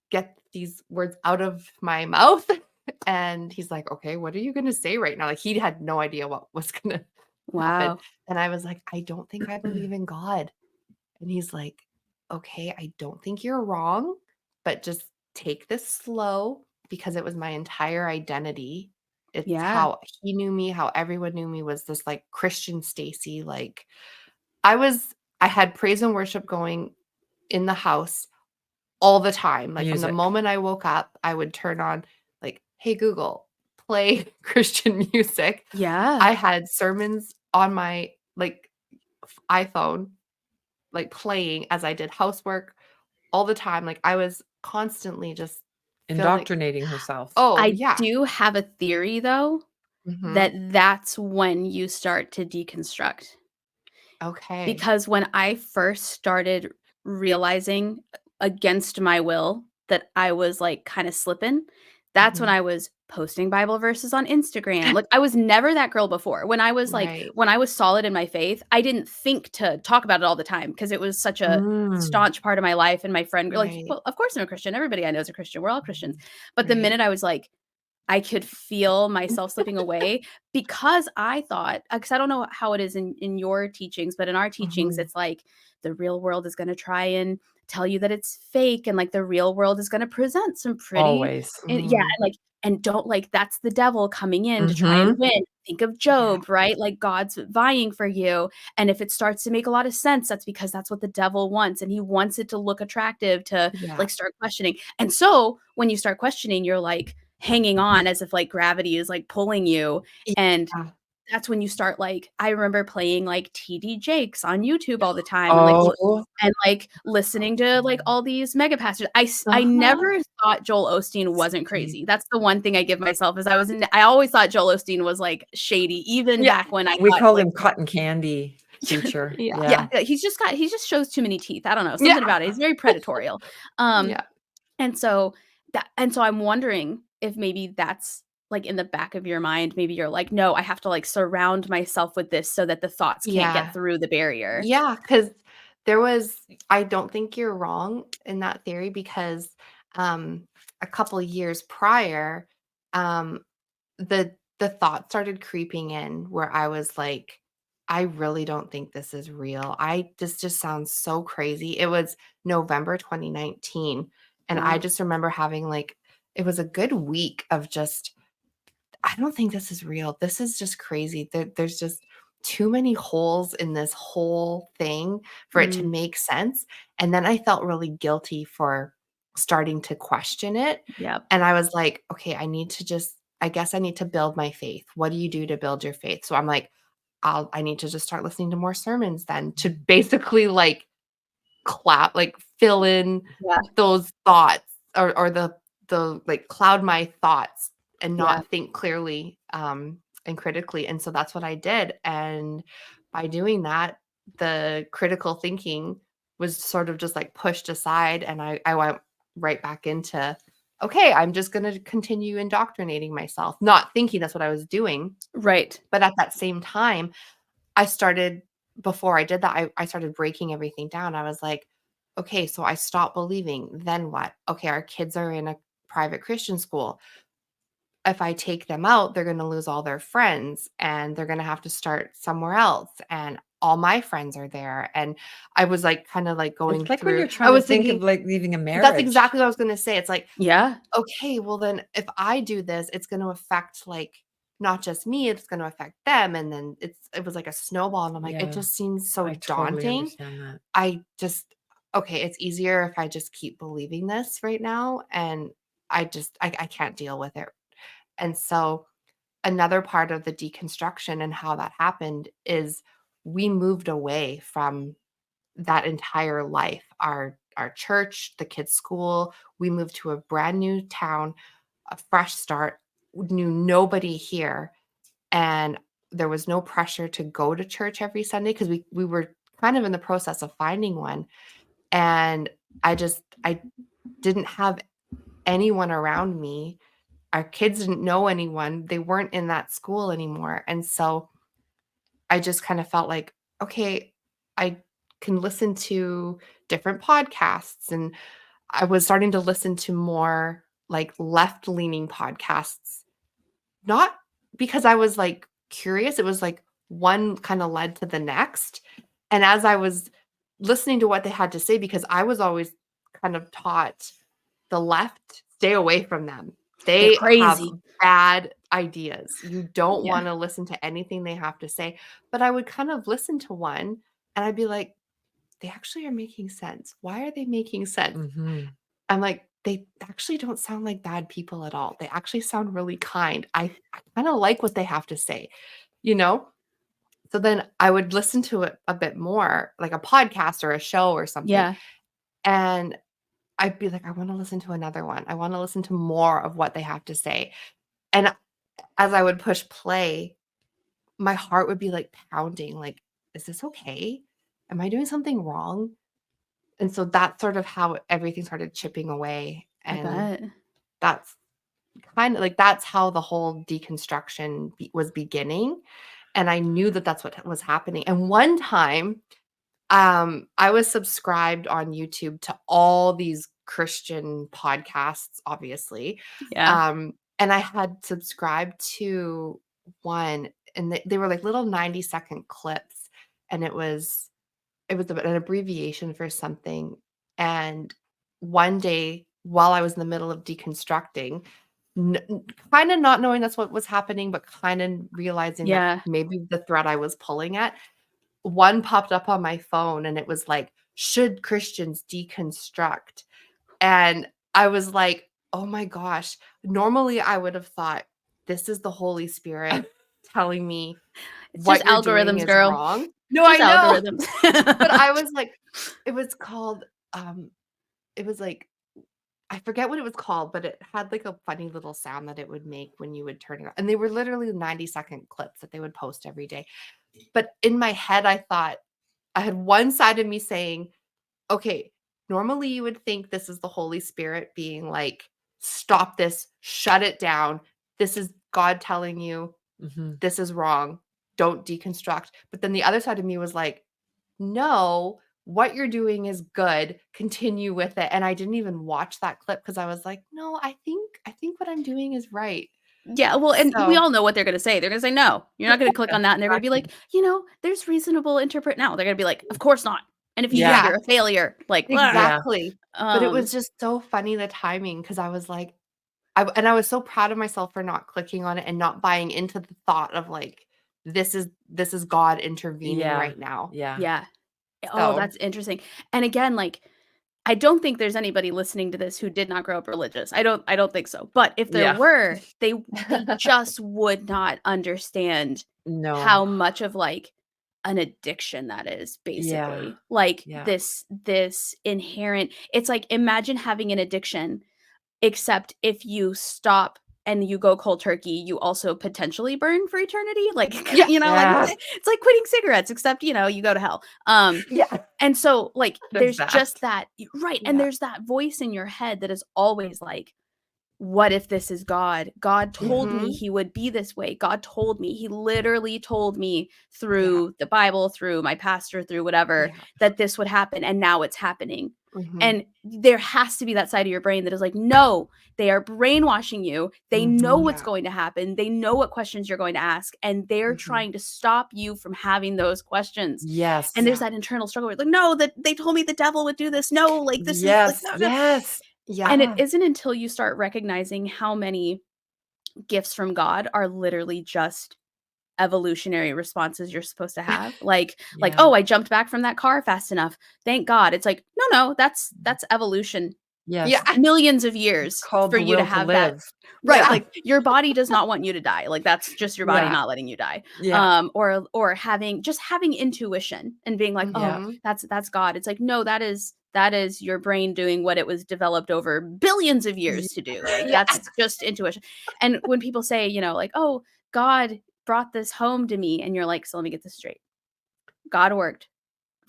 get these words out of my mouth. And he's like, okay, what are you going to say right now? Like, he had no idea what was going to happen. Wow. And I was like, I don't think I believe in God. And he's like, okay, I don't think you're wrong, but just take this slow, because it was my entire identity. It's Yeah. how he knew me, how everyone knew me, was this like Christian Stacie. Like, I had praise and worship going in the house all the time. Like, from the Music. moment I woke up, I would turn on, like, hey, Google, play Christian music. Yeah. I had sermons on my like iPhone, like playing as I did housework all the time. Like, I was constantly just feeling, Indoctrinating herself. oh I yeah. do have a theory though Mhm. that's when you start to deconstruct. Okay. Because when I first started realizing against my will that I was like kind of slipping, that's when Mhm. I was posting Bible verses on Instagram. Like, I was never that girl before. When I was like, Right. when I was solid in my faith, I didn't think to talk about it all the time because it was such a Mm. staunch part of my life. And my friend, like, Right. well, of course I'm a Christian. Everybody I know is a Christian. We're all Christians. But the Right. minute I was like, I could feel myself slipping away because I thought, because I don't know how it is in your teachings, but in our teachings, Mhm. it's like the real world is going to try and tell you that it's fake, and like the real world is going to present some pretty, Always. yeah, Mm. like, and don't, like, that's the devil coming in to try and Mhm. win. Think of Yeah. Job, right? Like, God's vying for you. And if it starts to make a lot of sense, that's because that's what the devil wants. And he wants it to look attractive to Yeah. like start questioning. And so when you start questioning, you're like hanging on as if like gravity is like pulling you. And Yeah. that's when you start, like, I remember playing, like, TD Jakes on YouTube all the time and, like, Oh, listening to, like, all these mega pastors. I Uh-huh. never thought Joel Osteen wasn't crazy. That's the one thing I give myself is I always thought Joel Osteen was, like, shady even Yeah. back when I we thought, called like him cotton candy preacher. Yeah. yeah, he just shows too many teeth. I don't know, Yeah. something about it. He's very predatorial. Yeah. And so I'm wondering if maybe that's, like, in the back of your mind, maybe you're like, "No, I have to, like, surround myself with this so that the thoughts can't Yeah. get through the barrier." Yeah, because I don't think you're wrong in that theory because um, a couple years prior, um, the thought started creeping in where I was like, I really don't think this is real. This just sounds so crazy. It was November 2019. And I Wow. just remember having like, it was a good week of just I don't think this is real. This is just crazy. There's just too many holes in this whole thing for it to Mm, make sense. And then I felt really guilty for starting to question it. yep. And I was like, okay, I guess I need to build my faith. What do you do to build your faith? So I'm like, I need to just start listening to more sermons then to basically like fill in Yeah, those thoughts or the like cloud my thoughts and yeah. not think clearly and critically. And so that's what I did. And by doing that, the critical thinking was sort of just like pushed aside and I went right back into okay, I'm just going to continue indoctrinating myself, not thinking that's what I was doing. Right. But at that same time, I started before I did that, I started breaking everything down. I was like, okay, so I stopped believing. Then what? Okay, our kids are in a private Christian school. If I take them out, they're going to lose all their friends and they're going to have to start somewhere else. And all my friends are there. And I was like, kind of like going It's like when through, you're I trying to was think thinking, of like leaving a that's marriage. exactly what I was going to say. It's like, Yeah. okay, well then if I do this, it's going to affect like not just me, it's going to affect them. And then it was like a snowball. And I'm like, it Yeah, just seems so I totally daunting. understand that. I just, okay, it's easier if I just keep believing this right now. And I can't deal with it. And so another part of the deconstruction and how that happened is we moved away from that entire life. Our church, the kids' school, we moved to a brand new town, a fresh start, knew nobody here, and there was no pressure to go to church every Sunday because we were kind of in the process of finding one. And I didn't have anyone around me. Our kids didn't know anyone. They weren't in that school anymore. And so I just kind of felt like, okay, I can listen to different podcasts. And I was starting to listen to more like left leaning podcasts, not because I was like curious. It was like one kind of led to the next. And as I was listening to what they had to say, because I was always kind of taught the left, stay away from them. They're They have crazy. bad ideas. You don't Yeah. want to listen to anything they have to say. But I would kind of listen to one and I'd be like, they actually are making sense. Why are they making sense? Mhm. I'm like, they actually don't sound like bad people at all. They actually sound really kind. I kind of like what they have to say, you know? So then I would listen to it a bit more, like a podcast or a show or something. Yeah. And I'd be like, I want to listen to another one. I want to listen to more of what they have to say. And as I would push play, my heart would be like pounding, like, is this okay? Am I doing something wrong? And so that's sort of how everything started chipping away. I And bet. that's kind of like that's how the whole deconstruction was beginning. And I knew that that's what was happening. And one time, I was subscribed on YouTube to all these Christian podcasts, obviously. Yeah. And I had subscribed to one, and they were like little 90-second clips, and it was an abbreviation for something. And one day, while I was in the middle of deconstructing, kind of not knowing that's what was happening, but kind of realizing that Yeah. maybe the thread I was pulling at, one popped up on my phone and it was like, should Christians deconstruct? And I was like, oh my gosh. Normally I would have thought, this is the Holy Spirit telling me It's what just you're doing algorithms, is girl. wrong. No, I Just know. algorithms. But I was like, it was called, it was like, I forget what it was called, but it had like a funny little sound that it would make when you would turn it on. And they were literally 90-second clips that they would post every day. But in my head, I thought, I had one side of me saying, okay, normally you would think this is the Holy Spirit being like, stop this, shut it down. This is God telling you Mhm. this is wrong. Don't deconstruct. But then the other side of me was like, no, what you're doing is good. Continue with it. And I didn't even watch that clip because I was like, no, I think what I'm doing is right. Yeah, well, and we So all know what they're gonna say. They're gonna say, "No, you're not gonna click on that," and they're gonna be like, "There's reasonable interpret." No, they're gonna be like, "Of course not." And if you do, Yeah. you're a failure. Like, blah. exactly. But it Um, was just so funny the timing because I was like, I was so proud of myself for not clicking on it and not buying into the thought of like, this is God intervening Yeah. right now. Yeah. yeah. Oh, So that's interesting. And again, like, I don't think there's anybody listening to this who did not grow up religious. I don't think so. But if there Yeah. were, they just would not understand No. how much of like an addiction that is basically. Like Yeah. this inherent, it's like imagine having an addiction, except if you stop and you go cold turkey, you also potentially burn for eternity. Like, Yeah. like Yes. it's like quitting cigarettes, except you go to hell. yeah. And so like there's that. just that, right? And Yeah. there's that voice in your head that is always like, what if this is God? God told me Mhm. he would be this way. God told me. He literally told me through the Bible, through my pastor, through whatever, Yeah. that this would happen. And now it's happening. Mhm. And there has to be that side of your brain that is like, no, they are brainwashing you. They know what's Yeah. going to happen. They know what questions you're going to ask. And they're Mhm. trying to stop you from having those questions. Yes. And there's that internal struggle where like, no, that they told me the devil would do this. No, like this is like, Yes. no, no. Yes. Yeah. And it isn't until you start recognizing how many gifts from God are literally just evolutionary responses you're supposed to have. Like, Yeah. oh, I jumped back from that car fast enough. Thank God. It's like, no, that's evolution. Yes. Yeah. Millions of years Called for the you to will to have that. live. Right. Yeah. Like your body does not want you to die. Like that's just your body Yeah. not letting you die. Yeah. Or having intuition and being like, Yeah. oh, that's God. It's like, no, that is your brain doing what it was developed over billions of years to do. Like Yeah. that's just intuition. And when people say, like, oh, God brought this home to me, and you're like, so let me get this straight. God worked.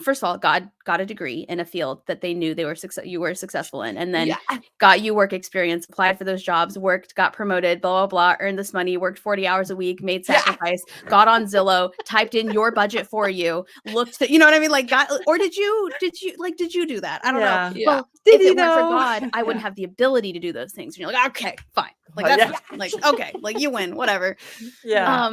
First of all, God got a degree in a field that they knew you were successful in, and then Yeah. got you work experience, applied for those jobs, worked, got promoted, blah, blah, blah, earned this money, worked 40 hours a week, made Yeah. sacrifice, got on Zillow, typed in your budget for you, looked, you know what I mean? Like, or did you do that? I don't know. Yeah. Yeah. Well, Did if he it weren't for know? God, I wouldn't have the ability to do those things. And you're like, okay, fine. Like, that's Yeah. fine. Like, okay, like you win, whatever. Yeah.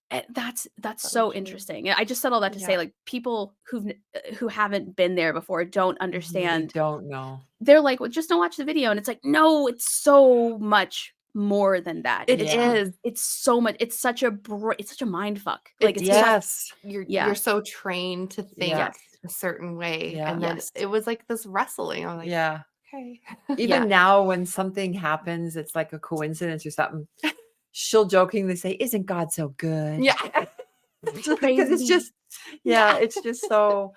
And that's So so true. interesting. And I just said all that to say, Yeah. like, people who haven't been there before don't They understand. don't know. They're like, well, just don't watch the video. And it's like, no, it's so much more than that. It It's is. it's so much. It's such a mind fuck. Like it's It's just Yes. yeah. You're so trained to think Yeah. Yes. a certain way. Yeah. And then Yes. it was like this wrestling. I'm like, Yeah. okay. Even Yeah. now, when something happens, it's like a coincidence or something. She'll jokingly say, "Isn't God so good?" Yeah. Because Praise it's be. just, it's just so,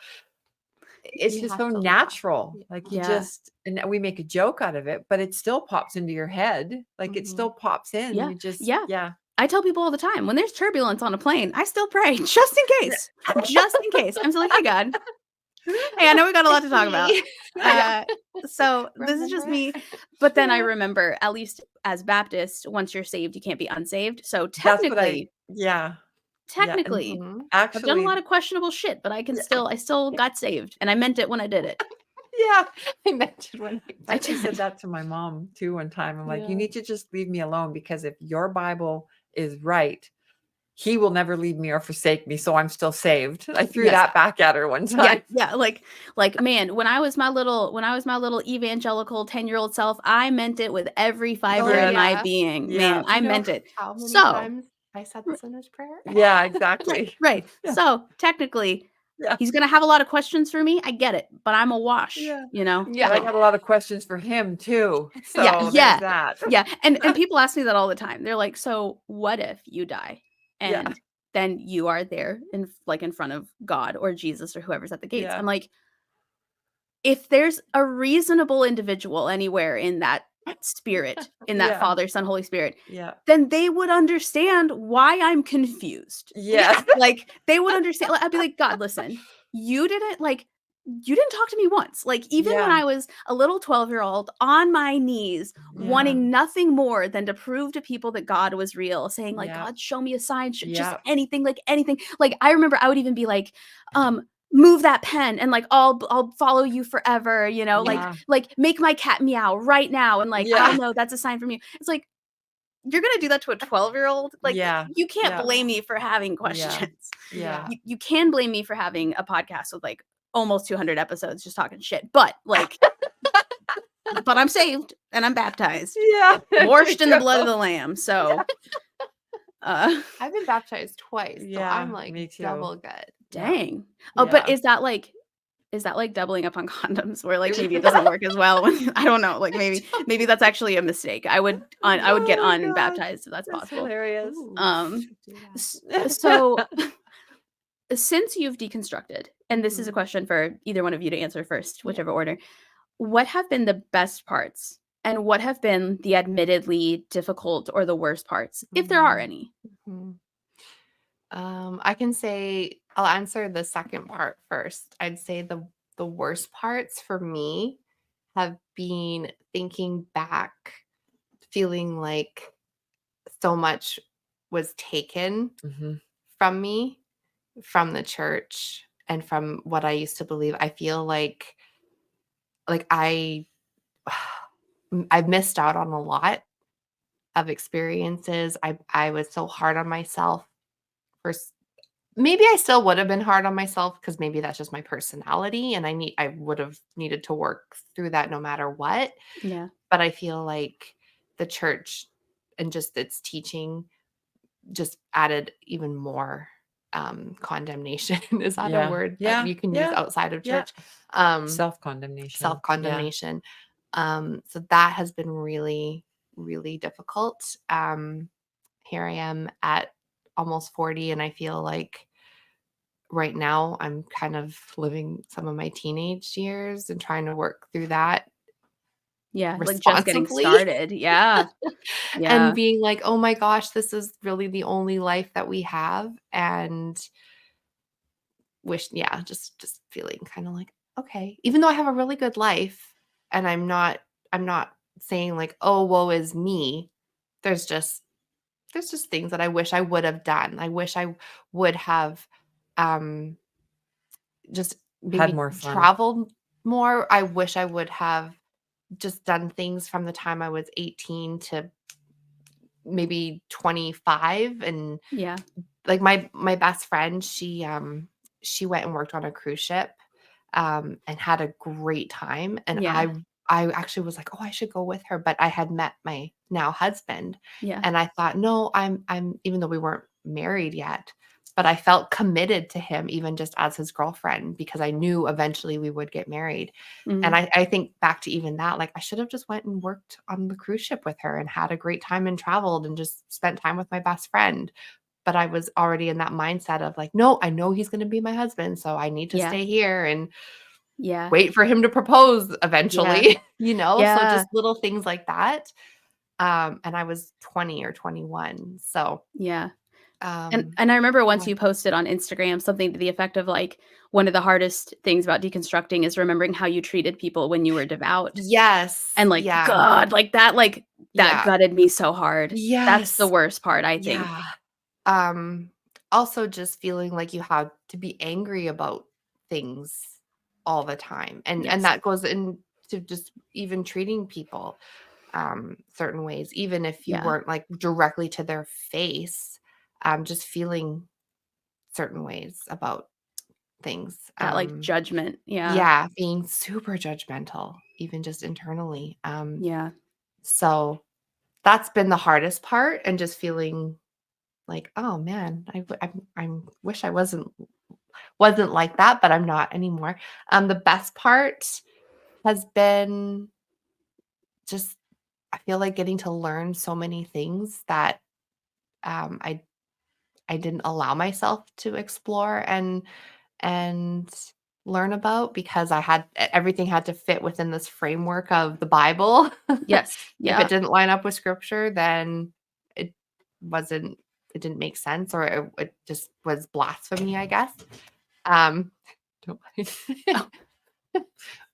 it's You just have so to laugh. natural. Yeah. Like you Yeah. just, and we make a joke out of it, but it still pops into your head. Like it Mhm. still pops in. Yeah. You just, Yeah. yeah. I tell people all the time when there's turbulence on a plane, I still pray just in case. Just in case. I'm still like, hey God. Hey, I know we got a lot to talk about. Yeah. So this is just me. Remember? But then I Yeah. remember, at least as Baptist, once you're saved, you can't be unsaved. So That's what technically, yeah. technically, Mhm. I've done a Actually, lot of questionable shit, but I still got saved, and I meant it when I did it. yeah. I mentioned when I I actually said did. that to my mom too one time. I'm like, you Yeah. need to just leave me alone because if your Bible is right, he will never leave me or forsake me. So I'm still saved. I threw Yes. that back at her one Yeah, time. yeah, like man, when I was my little evangelical 10-year-old self, I meant it with every fiber Oh, in my yeah. being. Yeah. Man, Do I you know meant it. how many So, times I said the sinner's prayer? Yeah, right, exactly. right. Yeah. So, technically, Yeah. he's gonna have a lot of questions for me. I get it, but I'm a wash, Yeah. you know? And I Yeah. got a lot of questions for him too. So Yeah, there's yeah. that. Yeah, and people ask me that all the time. They're like, "So, what if you die?" Yeah. and then you are there in front of God or Jesus or whoever's at the gates. Yeah. I'm like, if there's a reasonable individual anywhere in that spirit, in that Yeah. Father, Son, Holy Spirit, Yeah. then they would understand why I'm confused. Yes. Like, they would understand. I'd be like, God, listen, you didn't talk to me once. Like, even when Yeah. I was a little 12-year-old on my knees, Yeah. wanting nothing more than to prove to people that God was real, saying, like, Yeah. God, show me a sign, just Yeah. anything, like anything. Like, I remember I would even be like, move that pen and like I'll follow you forever, you know, Yeah. like make my cat meow right now and like Yeah. I'll know that's a sign from you. It's like, you're gonna do that to a 12-year-old? Like, Yeah. you can't Yeah. blame me for having questions. Yeah. You can blame me for having a podcast with like almost 200 episodes just talking shit, but like but I'm saved and I'm baptized, Yeah. washed in the blood of the Lamb. So I've been baptized twice, so Yeah, I'm like me too. double good. dang. Oh, but Yeah. is that like doubling up on condoms where like maybe it doesn't work as well when I don't know, like maybe that's actually a mistake. I would get Oh my God. unbaptized if that's That's possible. hilarious. Ooh, Um, should do that. So since you've deconstructed, and this is a Mhm. question for either one of you to answer first, Yeah. whichever order, what have been the best parts and what have been the admittedly difficult or the worst parts, if there are any? Mhm. I can say I'll answer the second part first. I'd say the worst parts for me have been thinking back, feeling like so much was taken Mhm. from me, from the church, and from what I used to believe. I feel like I I've missed out on a lot of experiences. I was so hard on myself for maybe I still would have been hard on myself because maybe that's just my personality and I would have needed to work through that no matter what. Yeah. But I feel like the church and just its teaching just added even more condemnation. Is that a Yeah. word that Yeah. you can use Yeah. outside of Yeah. church? Self-condemnation. Yeah. Self-condemnation. So that has been really, really difficult. Here I am at almost 40, and I feel like right now I'm kind of living some of my teenage years and trying to work through that Yeah, like just getting responsibly started. Yeah. and Yeah. being like, oh my gosh, this is really the only life that we have. And just feeling kind of like, okay, even though I have a really good life and I'm not saying like, oh, woe is me. There's just things that I wish I would have done. I wish I would have um just Had maybe more fun. traveled more. I wish I would have just done things from the time I was 18 to maybe 25. And Yeah. like my best friend, she went and worked on a cruise ship and had a great time. And Yeah. I actually was like, oh, I should go with her. But I had met my now husband Yeah. and I thought, no, I'm even though we weren't married yet, but I felt committed to him even just as his girlfriend because I knew eventually we would get married. And Mhm. I think back to even that, like I should have just went and worked on the cruise ship with her and had a great time and traveled and just spent time with my best friend. But I was already in that mindset of like, no, I know he's going to be my husband, so I need to Yeah. stay here and Yeah. wait for him to propose Yeah. eventually, So Yeah. just little things like that. And I was 20 or 21. So, Yeah. um, And I remember once yeah. you posted on Instagram something to the effect of like, one of the hardest things about deconstructing is remembering how you treated people when you were devout. Yes. And like, Yeah. God, that Yeah. gutted me so hard. That's the Yes. worst part, I think. Yeah. Um, Also just feeling like you have to be angry about things all the time. And Yes. that goes into just even treating people certain ways, even if you Yeah. weren't like directly to their face, just feeling certain ways about things. That like judgment. Yeah. Yeah, being super judgmental, even just internally. Yeah. So that's been the hardest part, and just feeling like, oh man, I wish I wasn't like that, but I'm not anymore. The best part has been just I feel like getting to learn so many things that I I didn't allow myself to explore and learn about, because everything had to fit within this framework of the Bible. Yes. If Yeah. it didn't line up with scripture, then it wasn't it didn't make sense, or it just was blasphemy, I guess. Don't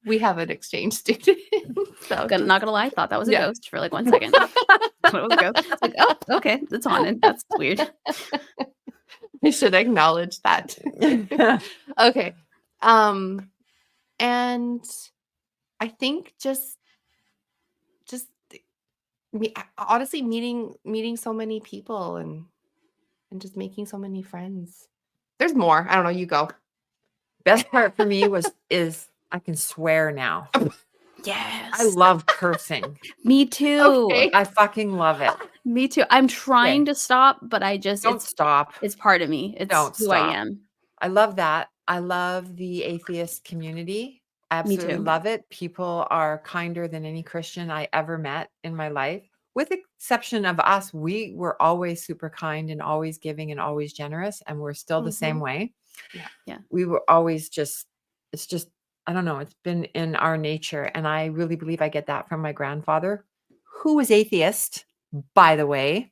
we have an exchange student. So Not gonna lie, I thought that was a Yeah. ghost for like 1 second. Thought it was a ghost. It's like, oh, okay, it's on, and that's weird. I should acknowledge that. Okay. And I think just honestly meeting so many people and just making so many friends. There's more. I don't know. You go. Best part for me is I can swear now. Yes. I love cursing. Me too. Okay. I fucking love it. Me too. I'm trying to stop, but I just Don't stop. it's part of me. It's Don't who I stop. am. I love that. I love the atheist community. I Me absolutely too. love it. People are kinder than any Christian I ever met in my life. With the exception of us, we were always super kind and always giving and always generous, and we're still the same way. Yeah. Yeah. We were always it's just, I don't know, it's been in our nature. And I really believe I get that from my grandfather, who was atheist, by the way.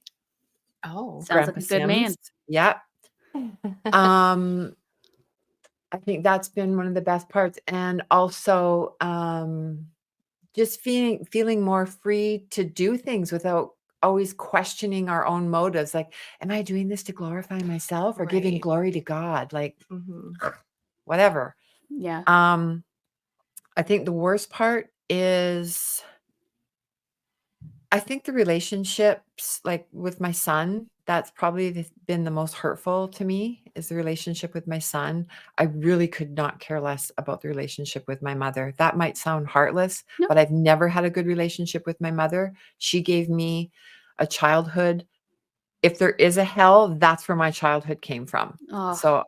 Oh. Sounds like a good man. Sims. Yeah. I think that's been one of the best parts. And also just feeling more free to do things without always questioning our own motives. Like, am I doing this to glorify myself or giving Right. glory to God? Like, Mhm. whatever. Yeah. I think the worst part is, I think the relationships, like with my son, that's probably been the most hurtful to me, is the relationship with my son. I really could not care less about the relationship with my mother. That might sound heartless, No. but I've never had a good relationship with my mother. She gave me a childhood. If there is a hell, that's where my childhood came from. Oh, So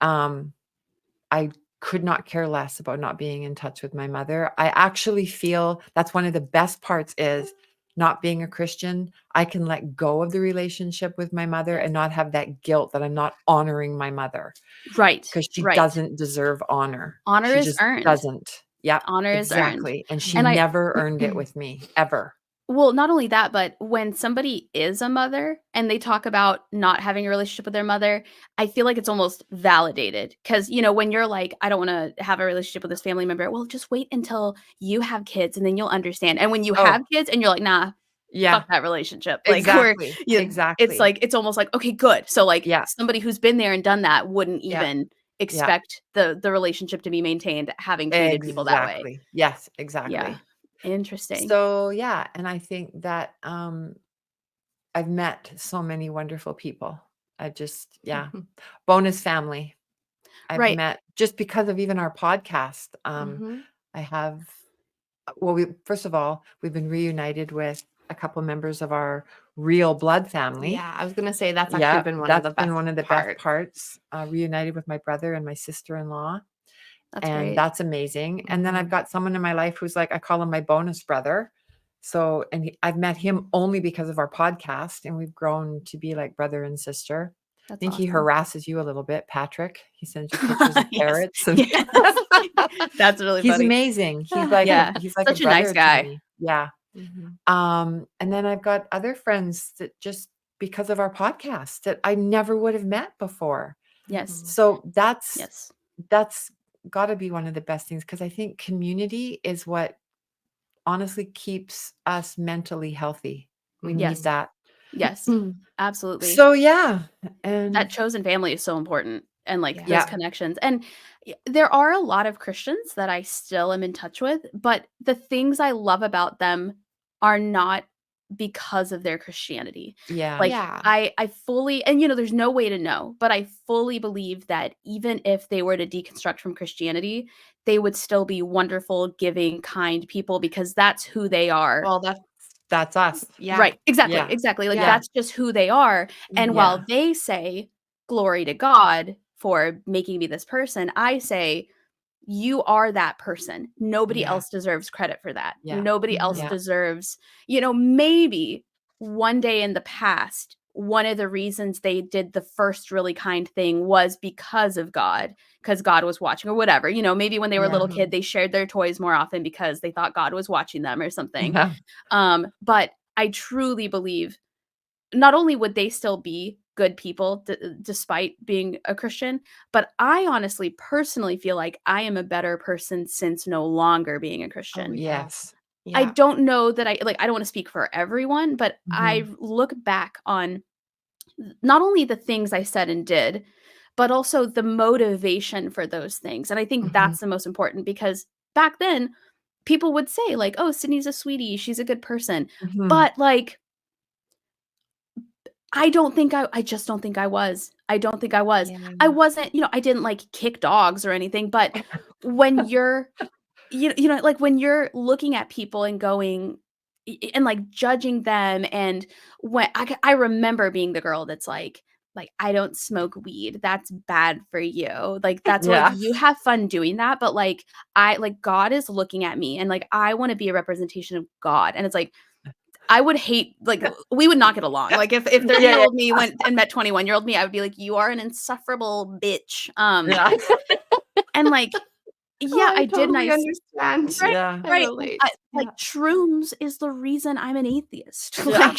I could not care less about not being in touch with my mother. I actually feel that's one of the best parts, is not being a Christian. I can let go of the relationship with my mother and not have that guilt that I'm not honoring my mother, right. because she Right. doesn't deserve honor. Honor She is just earned. doesn't. Yep. Honor is earned. Exactly. And she And I never earned it with me, ever. Well, not only that, but when somebody is a mother and they talk about not having a relationship with their mother, I feel like it's almost validated. Because, when you're like, I don't want to have a relationship with this family member, well, just wait until you have kids and then you'll understand. And when you have kids and you're like, nah, Yeah. fuck that relationship. Like, Exactly. Exactly. it's like, it's almost like, okay, good. So, like, Yeah. somebody who's been there and done that wouldn't Yeah. even expect the relationship to be maintained having treated people that way. Exactly. Yes, exactly. Yeah. Interesting. So yeah, and I think that I've met so many wonderful people. I just, Mhm. bonus family. I've Right. met just because of even our podcast. Mhm. I have, well, first of all, we've been reunited with a couple members of our real blood family. Yeah, I was gonna say that's actually been one of the best one of the best parts. Reunited with my brother and my sister-in-law. That's And great. that's amazing. And then I've Mhm. got someone in my life who's like, I call him my bonus brother. So, and I've met him only because of our podcast, and we've grown to be like brother and sister. I That's think he awesome. harasses you a little bit, Patrick. He sends you pictures of Yes. parrots. And Yes. That's really he's funny. amazing. He's like, Yeah. he's like Such a a nice brother guy. to me. Yeah. Mhm. And then I've got other friends that just because of our podcast that I never would have met before. Yes. Mhm. So that's Yes. got to be one of the best things, because I think community is what honestly keeps us mentally healthy. We Yes. need that. Yes. Mm. Absolutely. So yeah, and That chosen family is so important, and like Yeah. those connections. And there are a lot of Christians that I still am in touch with, but the things I love about them are not because of their Christianity. yeah, Like Yeah. I fully, and there's no way to know, but I fully believe that even if they were to deconstruct from Christianity, they would still be wonderful, giving, kind people, because that's who they are. Well, that's us. yeah. Right. Exactly. Yeah. Exactly. Like Yeah. that's just who they are. And while Yeah. they say glory to God for making me this person, I say you are that person. Nobody Yeah. else deserves credit for that. Yeah. Nobody else Mhm. Yeah. deserves, maybe one day in the past one of the reasons they did the first really kind thing was because of God, because God was watching or whatever. You know, maybe when they were a Yeah. little kid, they shared their toys more often because they thought God was watching them or something. Yeah. But I truly believe not only would they still be good people despite being a Christian, but I honestly, personally feel like I am a better person since no longer being a Oh, Christian. Yes. I Yeah. don't know that I don't want to speak for everyone, but I Mhm. look back on not only the things I said and did, but also the motivation for those things. And I think Mhm. that's the most important, because back then people would say like, "Oh, Sydney's a sweetie, she's a good person." Mhm. But like I just don't think I was. I don't think I was. Yeah. I wasn't, I didn't like kick dogs or anything, but when you're like when you're looking at people and going and like judging them, and when I remember being the girl that's like I don't smoke weed. That's bad for you. Like that's like Yeah. you have fun doing that, but like I like God is looking at me and like I want to be a representation of God. And it's like I would hate like we would not get along. Like if Yeah, yeah, 30-year-old me went and met 21-year-old me, I would be like, you are an insufferable bitch. yeah. And like, Oh, yeah, I I did totally nice. understand. Right, Yeah. I right. relate. Like Yeah. shrooms is the reason I'm an atheist. Yeah. Like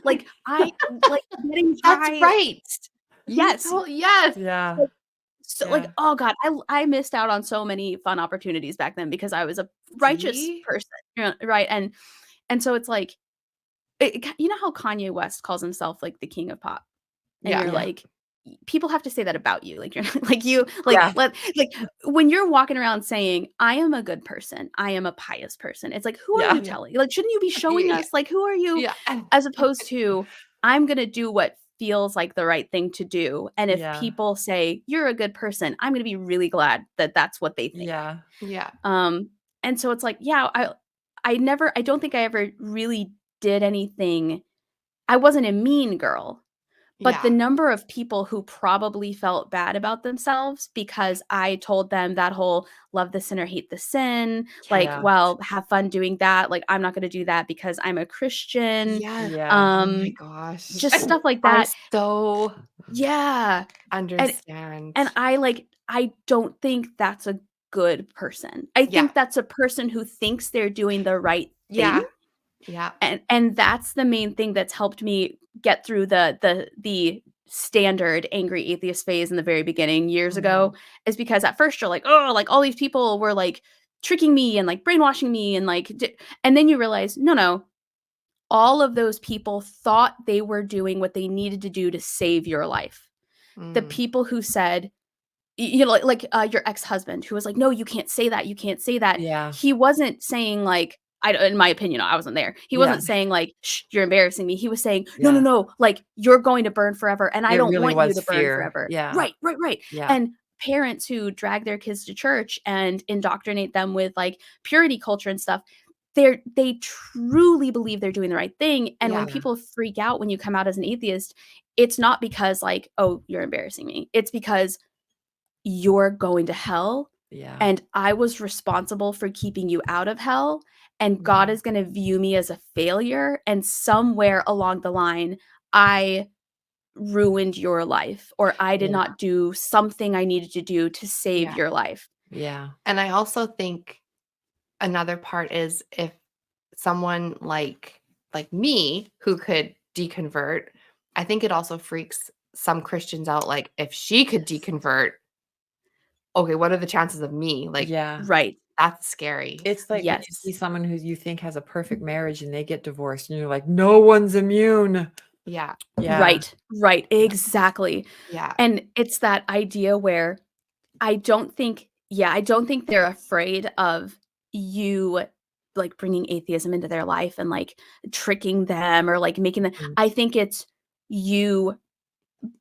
like I like getting That's high. right. Yes. Yes. Yeah. Like, so like, Yeah. oh God, I missed out on so many fun opportunities back then because I was a righteous See? person. Right. And so it's like you know how Kanye West calls himself like the king of pop, and Yeah. you're Yeah. like, people have to say that about you. Like you're like you Yeah. like when you're walking around saying, I am a good person, I am a pious person. It's like, who are Yeah. you Yeah. telling? Like, shouldn't you be showing Yeah. us? Like, who are you? Yeah. As opposed to, I'm gonna do what feels like the right thing to do. And if Yeah. people say you're a good person, I'm gonna be really glad that that's what they think. Yeah. Yeah. And so it's like, yeah, I don't think I ever really did anything. I wasn't a mean girl, but the Yeah. number of people who probably felt bad about themselves because I told them that whole love the sinner, hate the sin, like, Yeah. well, have fun doing that. Like, I'm not going to do that because I'm a Christian. Yes. Yeah. Oh my Um, gosh. just stuff like I that. so Yeah. And understand. I don't think that's a good person. I Yeah. think that's a person who thinks they're doing the right thing. Yeah. Yeah. And that's the main thing that's helped me get through the standard angry atheist phase in the very beginning years ago, is because at first you're like, oh, like all these people were like tricking me and like brainwashing me and like and then you realize no, all of those people thought they were doing what they needed to do to save your life. The Mm. people who said, your ex-husband who was like, no, you can't say that, you can't say that. Yeah. He wasn't saying like, in my opinion, I wasn't there. He Yeah. wasn't saying like, shh, you're embarrassing me. He was saying, no, Yeah. like you're going to burn forever and I It don't really want you was to burn fear. forever. Yeah. Right. Yeah. And parents who drag their kids to church and indoctrinate them with like purity culture and stuff, they truly believe they're doing the right thing. And when Yeah. people freak out when you come out as an atheist, it's not because like, oh, you're embarrassing me. It's because you're going to hell Yeah. and I was responsible for keeping you out of hell, and God Mhm. is going to view me as a failure, and somewhere along the line I ruined your life, or I did Yeah. not do something I needed to do to save Yeah. your life. Yeah. And I also think another part is if someone like me who could deconvert, I think it also freaks some Christians out. Like if she could deconvert, okay, what are the chances of me? Like Yeah. Right. that's scary. It's like when you Yes. see someone who you think has a perfect marriage and they get divorced and you're like, no one's immune. Yeah. Yeah. Right. Exactly. Yeah. And it's that idea where I don't think they're afraid of you like bringing atheism into their life and like tricking them or like making them. Mm. I think it's you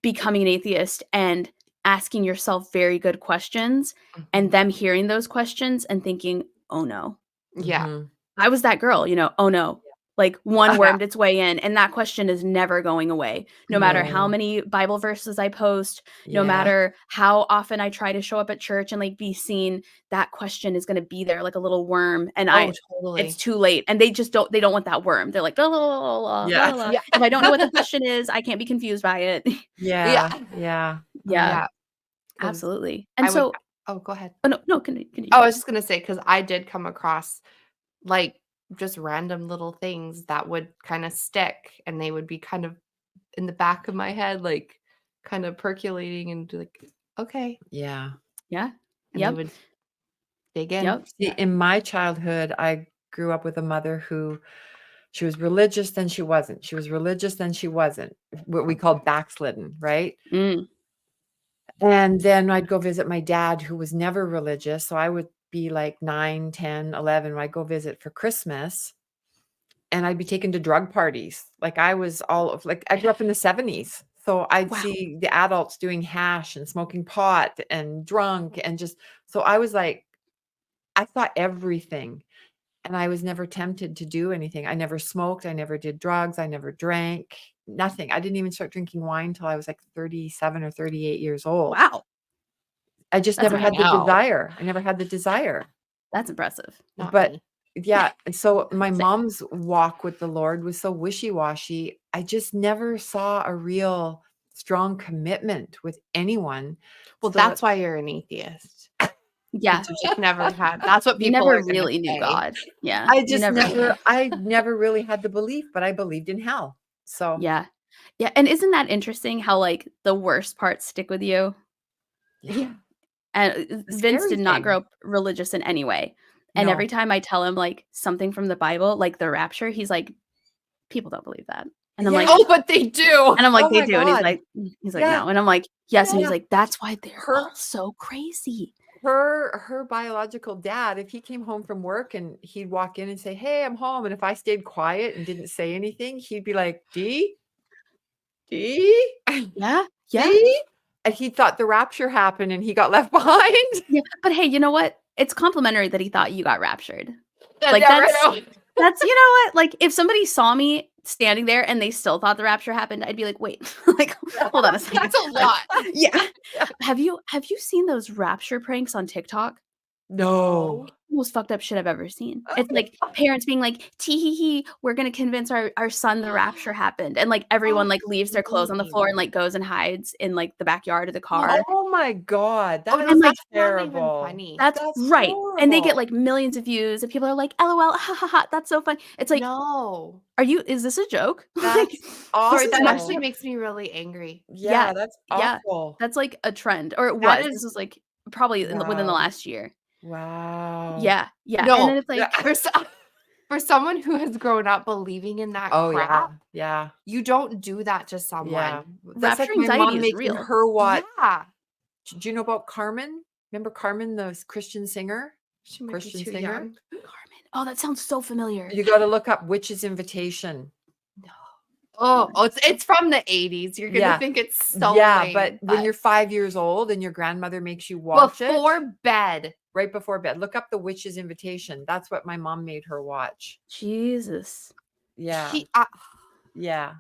becoming an atheist and asking yourself very good questions and Mhm. them hearing those questions and thinking, oh no, Yeah. Mhm. I was that girl, oh no, Like one Yeah. wormed its way in, and that question is never going away. No matter how No. many Bible verses I post, no Yeah. matter how often I try to show up at church and like be seen, that question is going to be there like a little worm. And Oh, totally. it's too late. And they don't want that worm. They're like, la, la, la, la, Yeah. la, la. Yeah. If I don't know what the question is, I can't be confused by it. Yeah. Yeah. Yeah. Yeah, 'Cause absolutely. And I would so, oh, go ahead. oh, no, continue. Oh, I was just gonna say, because I did come across like just random little things that would kind of stick, and they would be kind of in the back of my head, like kind of percolating and like, okay. Yeah. Yeah. And Yep. they would dig in. Yep. See, in my childhood, I grew up with a mother who she was religious, then she wasn't. She was religious, then she wasn't. What we call backslidden, right? Mm. And then I'd go visit my dad, who was never religious. So I would be like 9, 10, 11 when I'd go visit for Christmas. And I'd be taken to drug parties. Like I was like I grew up in the 70s. So I'd Wow. see the adults doing hash and smoking pot and drunk and just, so I was like, I saw everything. And I was never tempted to do anything. I never smoked. I never did drugs. I never drank, nothing. I didn't even start drinking wine till I was like 37 or 38 years old. Wow. I just That's never had the amazing. desire. I never had the desire. That's impressive. Not But me. yeah, and so my Same. mom's walk with the Lord was so wishy-washy. I just never saw a real strong commitment with anyone. Well, So that's why you're an atheist. Yeah. You just never had. That's what You people never are gonna really knew say. God. Yeah. I you just I never really had the belief, but I believed in hell. So Yeah. Yeah. And isn't that interesting how like the worst parts stick with you? yeah. And The Vince scary did not thing. grow up religious in any way. And No. every time I tell him like something from the Bible, like the rapture, he's like, people don't believe that. And I'm like, Oh, but they do. and I'm like, Oh they my do. And God. he's like, Yeah. no. And I'm like, yes. And he's Yeah. like, that's why they're Her- all so crazy. Her biological dad, if he came home from work and he'd walk in and say, "Hey, I'm home," and if I stayed quiet and didn't say anything, he'd be like, Dee? Yeah. Yeah. Dee? And he thought the rapture happened and he got left behind. Yeah. But hey, you know what? It's complimentary that he thought you got raptured. Yeah, Like never that's know. that's you know what? Like if somebody saw me standing there and they still thought the rapture happened, I'd be like, wait, like hold on a second. That's a lot. Yeah. Have you seen those rapture pranks on TikTok? No. Most fucked up shit I've ever seen. It's like parents being like, tee hee hee, we're gonna convince our son the rapture happened. And like everyone like leaves their clothes on the floor and like goes and hides in like the backyard of the car. Oh my God. Oh, That no, is that's not even terrible. funny. That's right. And they get horrible. like millions of views and people are like, LOL, ha ha ha, that's so fun. It's like, No. is this a joke? That's Sorry, awful. that actually makes me really angry. Yeah, yeah, that's yeah. awful. That's like a trend. Or it That was. is- This was like probably within the Wow. last year. Wow. Yeah. Yeah. No, And then it's like, for someone who has grown up believing in that Oh crap, yeah. you don't do that to someone. Yeah. That's like rapture my anxiety mom is making real. her watch. Yeah. Do you know about Carmen? Remember Carmen, the Christian singer? She might Christian be too singer? young. Carmen. Oh, that sounds so familiar. You got to look up Witch's Invitation. Oh, it's from the 80s. You're gonna Yeah. think it's so yeah, lame, but when you're 5 years old and your grandmother makes you watch it before bed. right before bed, look up the Witch's Invitation. That's what my mom made her watch. Jesus. Yeah. Yeah.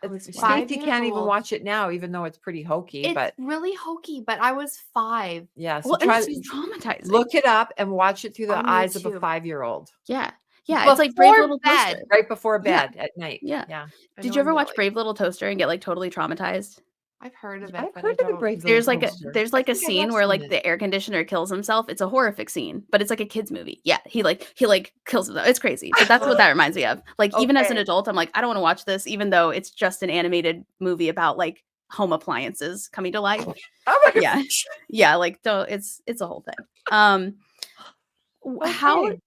I was Stacie 5 years can't even old. watch it now, even though it's pretty hokey. It's But really hokey, but I was 5. yeah, so Well, try it's traumatizing. look it up and watch it through the I need eyes of a to. 5-year-old. Yeah. Yeah. It's like Brave Before Little bed. Toaster. Right before Yeah. bed at night. Yeah. Yeah. I Did know you ever I'm watch yelling. Brave Little Toaster and get like totally traumatized? I've heard of it, I've but heard I of the don't. Brave There's Little like Toaster. there's I like a think I scene have where seen like it. the air conditioner kills himself. It's a horrific scene, but it's like a kid's movie. Yeah, he kills himself. It's crazy. But that's what that reminds me of. Like even as an Okay. adult, I'm like, I don't want to watch this, even though it's just an animated movie about like home appliances coming to life. Oh my Yeah. gosh. Yeah, like it's a whole thing. Okay.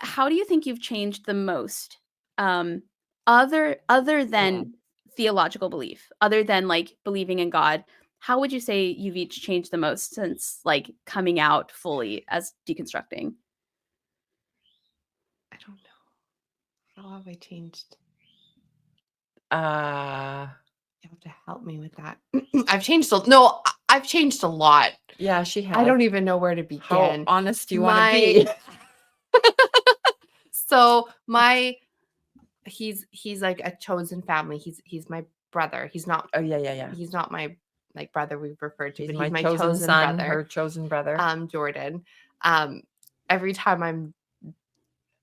How do you think you've changed the most? Other than theological belief, other than like believing in God, how would you say you've each changed the most since like coming out fully as deconstructing? I don't know. How have I changed? You have to help me with that. I've changed I've changed a lot. Yeah, she has. I don't even know where to How begin. honest do you want to be? So my he's like a chosen family. He's my brother. He's not Oh yeah. he's not my like brother we've referred to, He's but my chosen son, brother. her chosen brother. Jordan. Every time I'm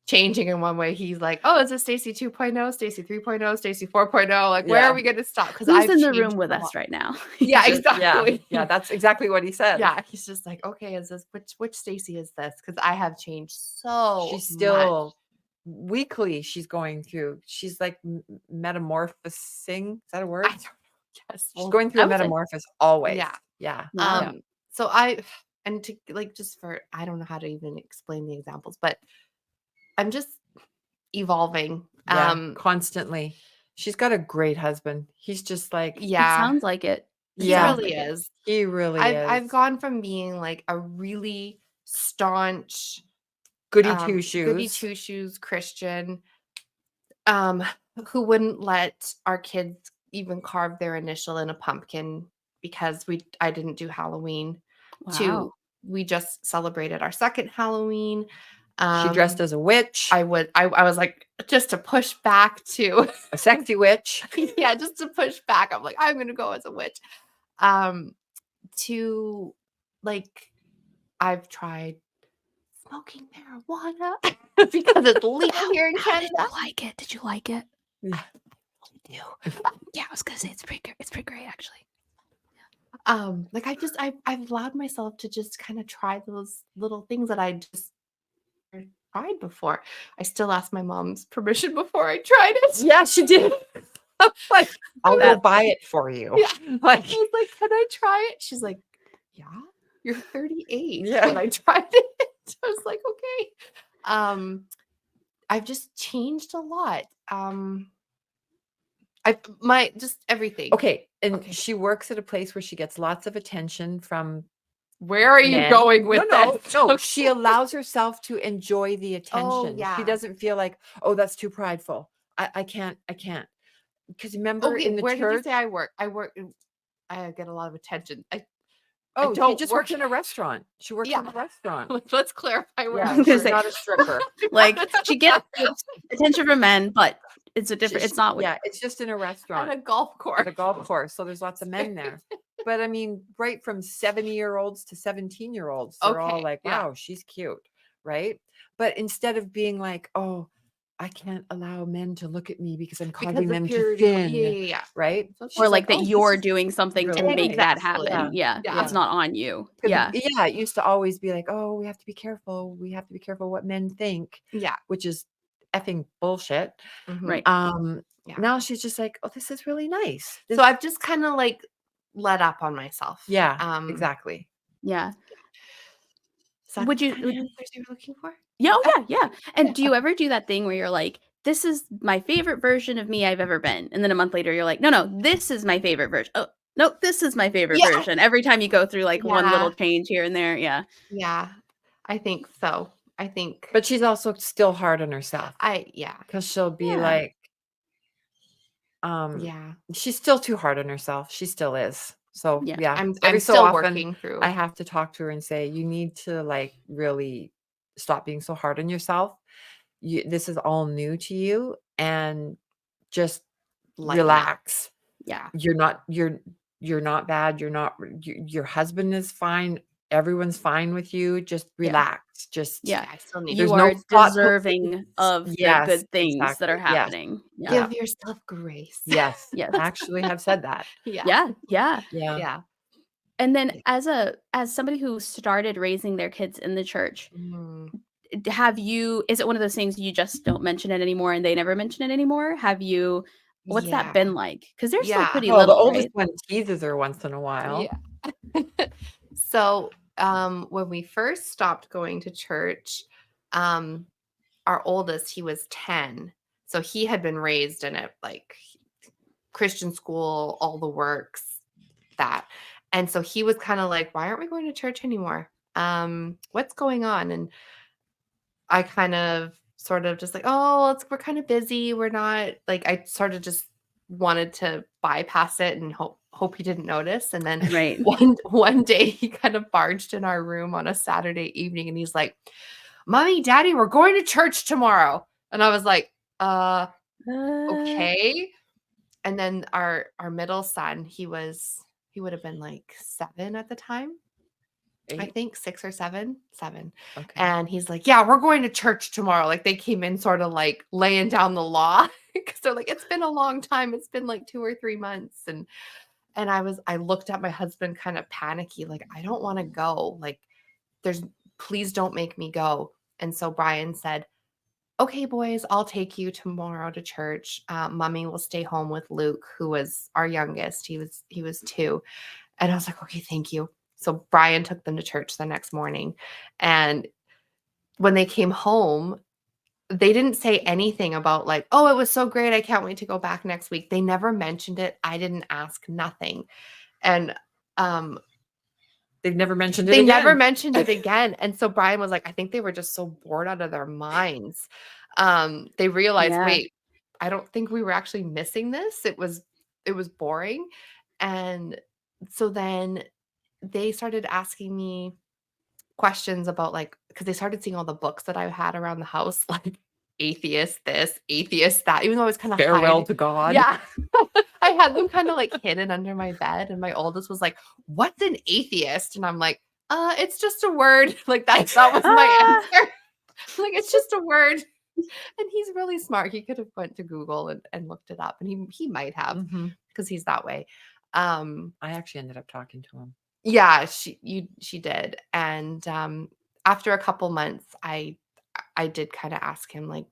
changing in one way, he's like, "Oh, is it Stacie 2.0, Stacie 3.0, Stacie 4.0? Like, where are we going to stop?" Because Who's I've in the changed room with a us lot. right now? Yeah, Just- exactly. Yeah, that's exactly what he said. Yeah, he's just like, "Okay, is this which Stacie is this?" Because I have changed so She's much. still weekly. She's going through. She's like metamorphosing. Is that a word? I don't know. Yes, She's going through I a would say- metamorphosis always. Yeah. Yeah. Wow. So and to like just for I don't know how to even explain the examples, but I'm just evolving. Yeah, constantly. She's got a great husband. He's just like, It Yeah, sounds like it. he Yeah. really is. he really is. I've gone from being like a really staunch goody two shoes. goody two shoes Christian, who wouldn't let our kids even carve their initial in a pumpkin because I didn't do Halloween. To Wow. we just celebrated our second Halloween. She dressed as a witch, I was like, just to push back to a sexy witch. yeah, just to push back. I'm like, I'm gonna go as a witch. To like I've tried smoking marijuana because it's legal here in Canada. Did you like it? Did you like it? Yeah. I do. Yeah, I was gonna say it's pretty great actually. Like I've allowed myself to just kind of try those little things that I just tried before. I still asked my mom's permission before I tried it. Yeah, she did. Like, I'll go buy it for you. Yeah. Like, I was like, can I try it? She's like, yeah, you're 38. Yeah. When I tried it, I was like, okay. I've just changed a lot. Just everything. okay. And Okay. she works at a place where she gets lots of attention from Where are you men. going with no, this? no. She allows herself to enjoy the attention. yeah. She doesn't feel like, oh, that's too prideful. I can't. Because remember Okay, in the where did you church, say I work? I get a lot of attention. she don't just work- works in a restaurant. She works in a restaurant. Let's clarify where Yeah, I was gonna she's say- not a stripper. Like she gets attention from men, but it's a different. It's not. Yeah, it's just in a restaurant. at a golf At course. a golf course. So there's lots of men there. But I mean, right from 70-year-olds to 17-year-olds, they're all Okay, like, yeah. wow, she's cute. Right. But instead of being like, oh, I can't allow men to look at me because I'm causing Because them of to purity. sin. Yeah. Right. So She's Or like that oh, this you're is doing something to really make that Exactly. happen. Yeah. Yeah. It's not on you. 'cause Yeah. Yeah. It used to always be like, oh, we have to be careful. We have to be careful what men think, Yeah. which is effing bullshit. Mhm. Right. Yeah. Now she's just like, oh, this is really nice. So I've just kind of like let up on myself. Yeah, exactly. Yeah. Is that Would the you- kind of answers you were looking for? Yeah. Oh, yeah. And do you ever do that thing where you're like, this is my favorite version of me I've ever been. And then a month later, you're like, no, this is my favorite version. Oh, no, this is my favorite Yeah. version. Every time you go through like one Yeah. little change here and there. Yeah. Yeah, I think so. I think But she's also still hard on herself yeah. because she'll be Yeah. like, Yeah. she's still too hard on herself. She still is. So Yeah. yeah, I'm every so still often working through. I have to talk to her and say, you need to like really stop being so hard on yourself. This is all new to you, and just Lighten up. relax. Yeah. You're not bad. Your husband is fine. Everyone's fine with you. Just relax. Just Yeah. I still need There's You no are thought deserving of the Yes, good things that are exactly. Yes. happening. to Yeah. give yourself grace. Yes. Yes. Actually have said that. Yeah. Yeah. Yeah. Yeah. Yeah. And then as somebody who started raising their kids in the church, Mm. is it one of those things you just don't mention it anymore and they never mention it anymore? What's Yeah. that been like? Because they're still Yeah. pretty Well, the little, oldest right? one teases her once in a while. Yeah. So when we first stopped going to church, our oldest, he was 10. So he had been raised in it like Christian school, all the works, that. And so he was kind of like, why aren't we going to church anymore? What's going on? And I kind of sort of just like, oh, we're kind of busy. We're not like, I sort of just wanted to bypass it and hope he didn't notice. And then Right. one day he kind of barged in our room on a Saturday evening and he's like, Mommy, Daddy, we're going to church tomorrow. And I was like, okay. And then our middle son, he would have been like 7 at the time. I 8? think 6 or 7. Okay. And he's like, "Yeah, we're going to church tomorrow." Like they came in sort of like laying down the law because they're like, "It's been a long time. It's been like 2 or 3 months." And I looked at my husband kind of panicky, like, "I don't want to go. Like, please don't make me go." And so Brian said, "Okay, boys, I'll take you tomorrow to church. Mommy will stay home with Luke, who was our youngest. He was 2." And I was like, "Okay, thank you." So Brian took them to church the next morning. And when they came home, they didn't say anything about like, "Oh, it was so great. I can't wait to go back next week." They never mentioned it. I didn't ask, nothing. And They've never mentioned it they again. never mentioned it again. And so Brian was like, I think they were just so bored out of their minds. They realized, Yeah. wait, I don't think we were actually missing this. It was boring. And so then they started asking me questions about like, because they started seeing all the books that I had around the house, like atheist this, atheist that, even though I was kind of Farewell to God. Yeah. I had them kind of like hidden under my bed. And my oldest was like, "What's an atheist?" And I'm like, it's just a word." Like that was my answer. Like, it's just a word. And he's really smart. He could have went to Google and looked it up. And he might have, Mhm. because he's that way. I actually ended up talking to him. Yeah, she did. And after a couple months, I did kind of ask him, like,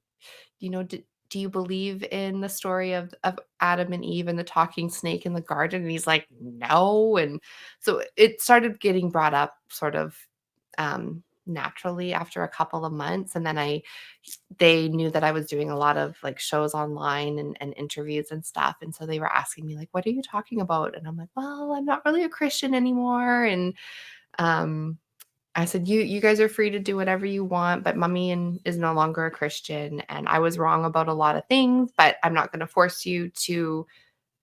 do you believe in the story of Adam and Eve and the talking snake in the garden? And he's like, "No." And so it started getting brought up sort of naturally after a couple of months. And then they knew that I was doing a lot of like shows online and interviews and stuff. And so they were asking me like, "What are you talking about?" And I'm like, "Well, I'm not really a Christian anymore." And um I said, you guys are free to do whatever you want, but mommy is no longer a Christian. And I was wrong about a lot of things, but I'm not going to force you to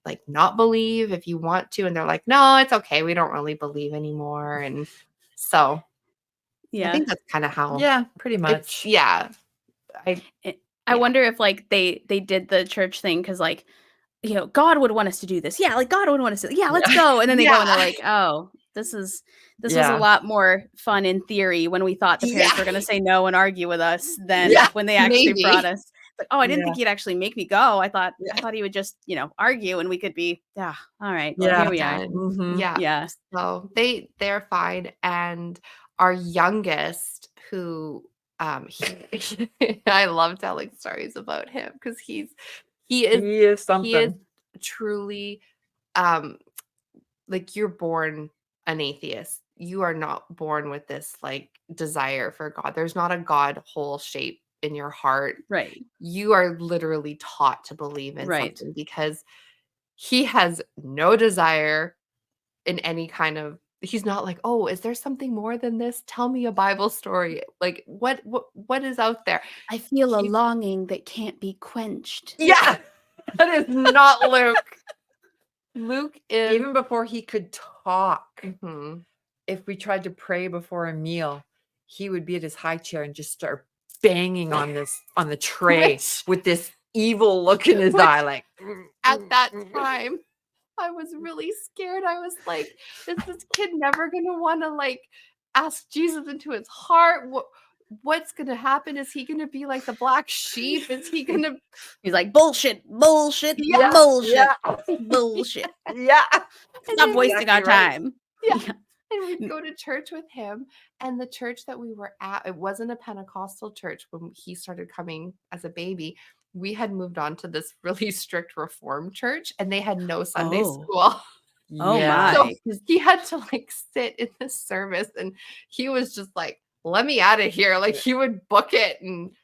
like not believe if you want to." And they're like, "No, it's okay. We don't really believe anymore." And so I Yeah. think that's kind of how Yeah, pretty it's, much. yeah. I Yeah. wonder if like they did the church thing because like, God would want us to do this. Yeah, like God would want us to. Yeah, let's go. And then they go and they're Yeah. like, "Oh, this was a Yeah. lot more fun in theory when we thought the parents were going to say no and argue with us than Yeah, when they actually maybe. brought us." Like, "Oh, I didn't Yeah. think he'd actually make me go. I thought Yeah. he would just, argue and we could be, yeah, all right. Well, Yeah. here we are." Done. Mhm. Yeah. Yeah. So they're fine. And our youngest, who he I love telling stories about him because he is He is he is something. truly um like, you're born an atheist. You are not born with this like desire for God. There's not a God hole shape in your heart. Right. You are literally taught to believe in Right. something because he has no desire in any kind of, he's not like, "Oh, is there something more than this? Tell me a Bible story." Like, what is out there? I feel a He longing that can't be quenched. Yeah. That is not Luke. Luke is Even before he could talk, Mhm. if we tried to pray before a meal, he would be at his high chair and just start banging on the tray Which with this evil look in his which eye, like at that time, I was really scared. I was like, "Is this kid never gonna wanna, like, ask Jesus into his heart? What's gonna happen? Is he gonna be like the black sheep? Is he gonna" He's like, "Bullshit, bullshit, Yeah, bullshit, yeah, bullshit. yeah. and Stop then wasting our Exactly right. time." yeah, Yeah. and we'd go to church with him, and the church that we were at, it wasn't a Pentecostal church when he started coming as a baby. We had moved on to this really strict Reformed church, and they had no Sunday Oh. school. Oh Yeah. So my. 'Cause he had to like sit in this service, and he was just like, "Let me out of here." Like he would book it. And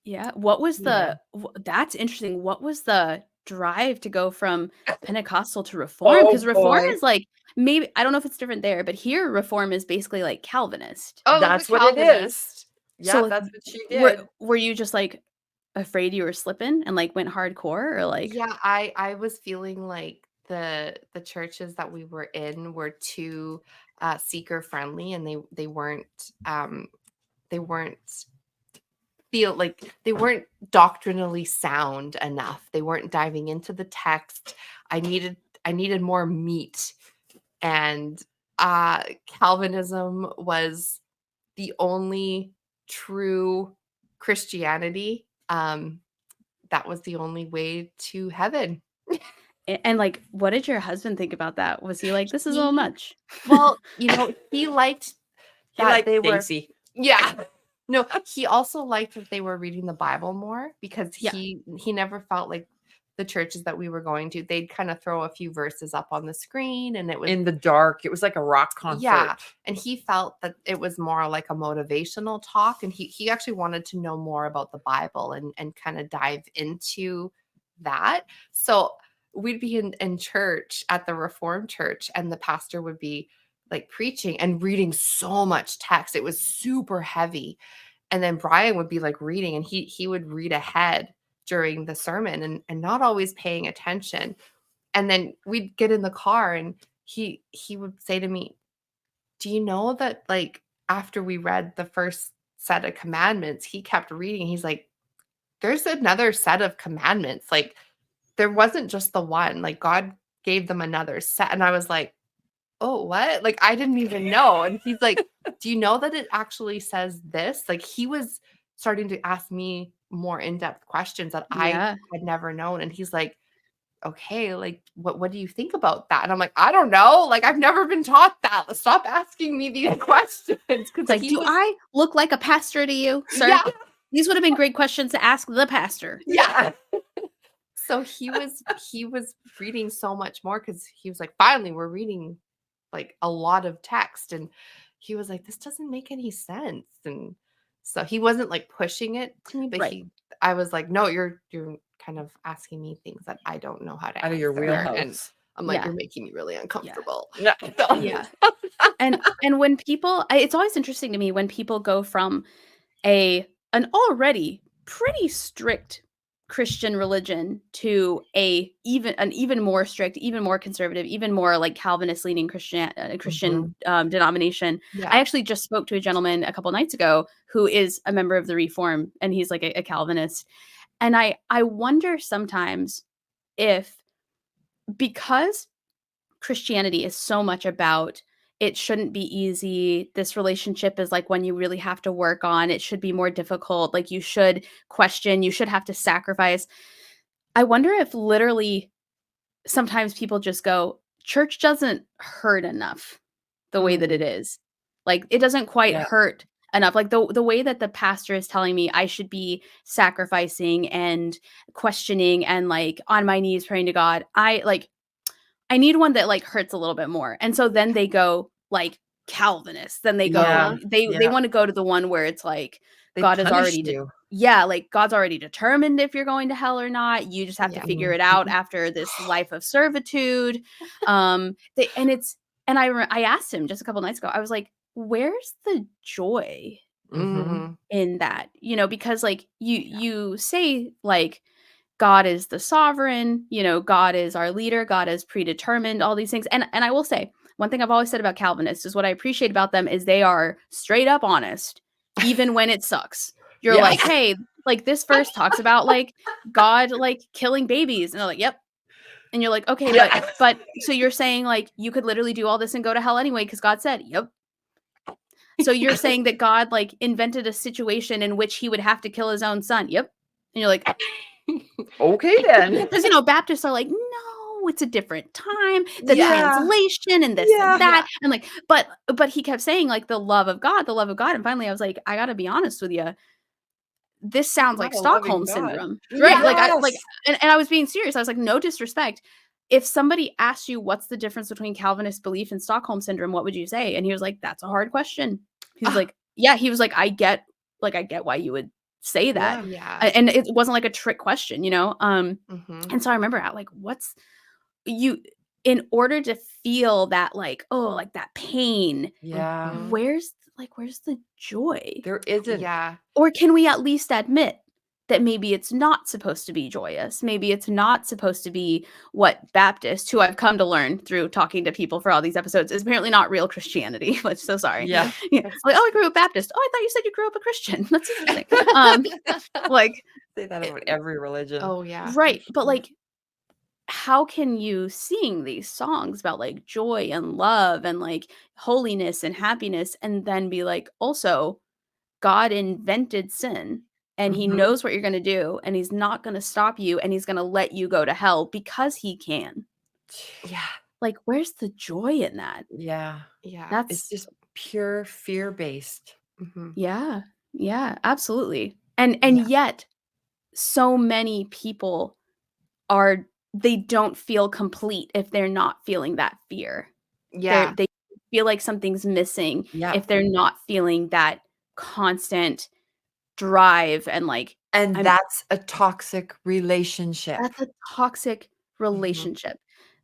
yeah, what was Yeah. that's interesting. What was the drive to go from Pentecostal to Reform? Oh Because Reform boy. is like, maybe I don't know if it's different there, but here Reform is basically like Calvinist. oh, it was That's a what it is. Calvinist. Yeah, So like, that's what she did. were you just like afraid you were slipping and like went hardcore or like, Yeah, I was feeling like the churches that we were in were too seeker friendly, and they weren't they weren't doctrinally sound enough. They weren't diving into the text. I needed more meat. And Calvinism was the only true Christianity. That was the only way to heaven. And like, what did your husband think about that? Was he like, this is a little much? Well, he liked He that liked they were. Stacie. Yeah. No, he also liked that they were reading the Bible more, because Yeah. he never felt like the churches that we were going to, they'd kind of throw a few verses up on the screen, and it was In the dark. It was like a rock concert. Yeah. And he felt that it was more like a motivational talk. And he actually wanted to know more about the Bible and kind of dive into that. So we'd be in church at the Reformed church, and the pastor would be like preaching and reading so much text. It was super heavy. And then Brian would be like reading, and he would read ahead during the sermon and not always paying attention. And then we'd get in the car, and he would say to me, do you know that, like, after we read the first set of commandments, he kept reading. He's like, there's another set of commandments. Like, there wasn't just the one. Like, God gave them another set. And I was like, oh, what? Like, I didn't even know. And he's like, do you know that it actually says this? Like, he was starting to ask me more in-depth questions that I Yeah. had never known. And he's like, okay, like, what do you think about that? And I'm like, I don't know. Like, I've never been taught that. Stop asking me these questions. It's like, do I look like a pastor to you, sir? Yeah. These would have been great questions to ask the pastor. Yeah. So he was reading so much more, because he was like, finally, we're reading like a lot of text. And he was like, this doesn't make any sense. And so he wasn't like pushing it to me, but Right. I was like, no, you're kind of asking me things that I don't know how to Out of your answer. wheelhouse. And I'm like, Yeah. you're making me really uncomfortable. Yeah. Yeah. And when people, it's always interesting to me when people go from an already pretty strict Christian religion to an even more strict, even more conservative, even more like Calvinist leaning Christian denomination. Yeah. I actually just spoke to a gentleman a couple nights ago who is a member of the Reform, and he's like a Calvinist. And I wonder sometimes if, because Christianity is so much about, it shouldn't be easy, this relationship is like one you really have to work on, it should be more difficult, like you should question, you should have to sacrifice. I wonder if literally sometimes people just go, church doesn't hurt enough the way that it is. Like, it doesn't quite hurt enough. Like the way that the pastor is telling me I should be sacrificing and questioning and like on my knees praying to God, I need one that like hurts a little bit more. And so then they go like Calvinist. Then they go, they want to go to the one where it's like, God is already, like God's already determined if you're going to hell or not. You just have to figure it out after this life of servitude. I asked him just a couple nights ago, I was like, where's the joy in that? Because like you say like, God is the sovereign, God is our leader, God is predetermined, all these things. And I will say, one thing I've always said about Calvinists is what I appreciate about them is they are straight up honest, even when it sucks. You're like, hey, like this verse talks about like God like killing babies. And they're like, yep. And you're like, okay, but so you're saying like you could literally do all this and go to hell anyway because God said, yep. So you're saying that God like invented a situation in which he would have to kill his own son. Yep. And you're like, okay then. Because Baptists are like, no, it's a different time, the translation and this and that. And like, but he kept saying like the love of God. And finally I was like, I gotta be honest with you. This sounds like Stockholm syndrome. Right. Like and I was being serious. I was like, no disrespect. If somebody asked you what's the difference between Calvinist belief and Stockholm syndrome, what would you say? And he was like, that's a hard question. He was like, yeah, he was like, I get why you would say that. And it wasn't like a trick question, and so I remember like, what's you, in order to feel that like, oh, like that pain, where's the joy? There isn't. Or can we at least admit that maybe it's not supposed to be joyous. Maybe it's not supposed to be what Baptist, who I've come to learn through talking to people for all these episodes, is apparently not real Christianity, which so sorry. Yeah. Like, oh, I grew up Baptist. Oh, I thought you said you grew up a Christian. That's interesting. Like, Say that about every religion. Oh yeah. right. But like, how can you sing these songs about like joy and love and like holiness and happiness and then be like, also, God invented sin and he Mhm. knows what you're going to do and he's not going to stop you and he's going to let you go to hell because he can. Yeah. Like, where's the joy in that? Yeah. Yeah. It's That's just pure fear-based. Mhm. yeah, absolutely. And Yeah. yet so many people they don't feel complete if they're not feeling that fear. Yeah. They feel like something's missing Yeah. if they're not feeling that constant drive and like And I'm that's a toxic relationship. that's a toxic relationship,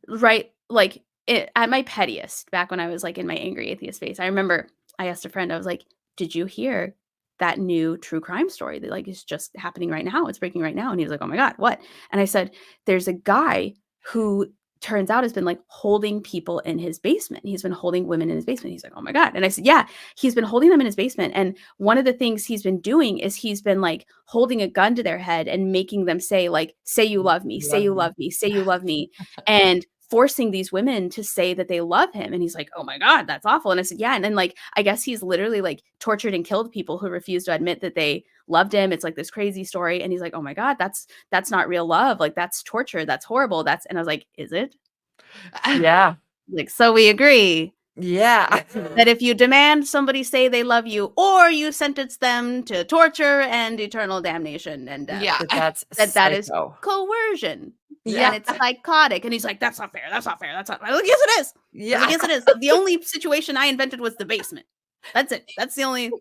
right? Like at my pettiest, back when I was like in my angry atheist phase, I remember I asked a friend, I was like, "Did you hear that new true crime story that like is just happening right now? It's breaking right now." And he was like, "Oh my God, what?" And I said, "There's a guy who turns out has been like holding people in his basement. He's been holding women in his basement." He's like, "Oh my God." And I said, "Yeah, he's been holding them in his basement. And one of the things he's been doing is he's been like holding a gun to their head and making them say like, say you love me, say you love me, say you love me." And forcing these women to say that they love him. And he's like, "Oh my God, that's awful." And I said, "Yeah." And then like, I guess he's literally like tortured and killed people who refuse to admit that they loved him. It's like this crazy story. And he's like, "Oh my God, that's not real love. Like that's torture. That's horrible." And I was like, "Is it?" Yeah. Like, so we agree Yeah. that if you demand somebody say they love you, or you sentence them to torture and eternal damnation and death, Yeah. That's that is psycho. coercion. Yeah. And it's psychotic. And he's like, "That's not fair. That's not fair. That's not." I was like, "Yes, it is." I was Yeah. like, "Yes, it is. The only situation I invented was the basement. That's it. That's the only."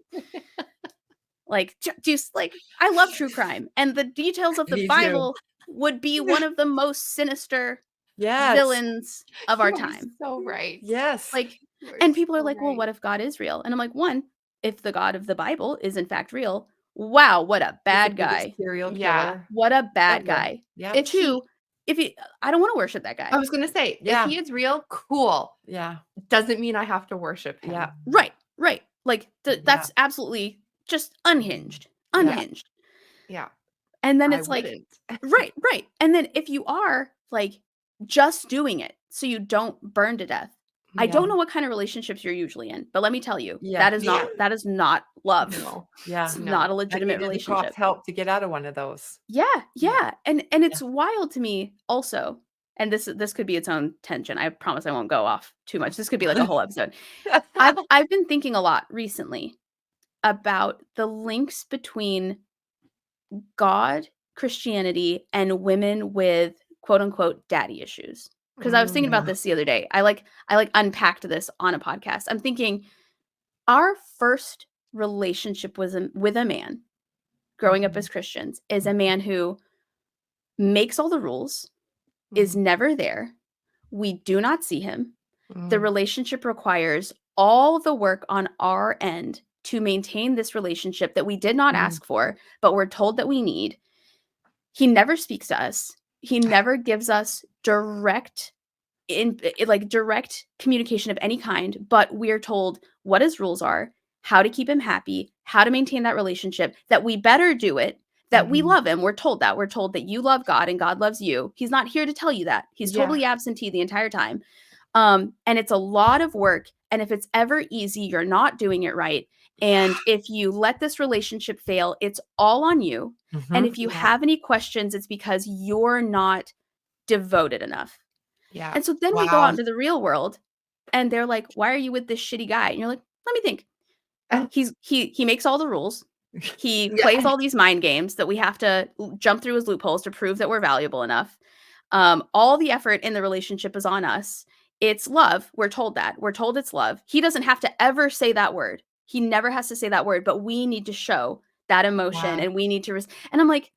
Like, just like, I love true crime, and the details of the Me too. Bible would be one of the most sinister Yes. villains of our You are time. so right. Yes. Like, You are and people are so like, "Well, right. what if God is real?" And I'm like, one, if the God of the Bible is in fact real, wow, what a He's the bad biggest guy. serial Yeah. killer What a bad ever. guy. Yep. If he Two, if he I don't want to worship that I guy. was gonna say, Yeah. if he is real, cool. Yeah. Doesn't mean I have to worship him. Yeah. Right. Like Yeah. that's absolutely just unhinged. Yeah. Unhinged. Yeah. And then I it's like, wouldn't. right. And then if you are like just doing it so you don't burn to death. I don't Yeah. know what kind of relationships you're usually in, but let me tell you, Yeah. that is not love. No. Yeah. It's No. not a And legitimate needed the cops relationship. help to get out of one of those. Yeah. And it's wild to me also. And this could be its own tension. I promise I won't go off too much. This could be like a whole episode. I've been thinking a lot recently about the links between God, Christianity, and women with quote unquote daddy issues. Because I was thinking about Yeah. this the other day. I unpacked this on a podcast. I'm thinking our first relationship was with a man growing up as Christians is a man who makes all the rules, is never there. We do not see him. The relationship requires all the work on our end to maintain this relationship that we did not ask for, but we're told that we need. He never speaks to us. He never gives us direct communication of any kind, but we're told what his rules are, how to keep him happy, how to maintain that relationship, that we better do it, that we love him. We're told that. We're told that you love God and God loves you. He's not here to tell you that. He's totally absentee the entire time. And it's a lot of work. And if it's ever easy, you're not doing it right. And if you let this relationship fail, it's all on you. And if you have any questions, it's because you're not devoted enough. Yeah. And so then we go out into the real world and they're like, "Why are you with this shitty guy?" And you're like, "Let me think." He makes all the rules. He plays all these mind games that we have to jump through his loopholes to prove that we're valuable enough. All the effort in the relationship is on us. It's love. We're told that. We're told it's love. He doesn't have to ever say that word. He never has to say that word, but we need to show that emotion and we need to and I'm like,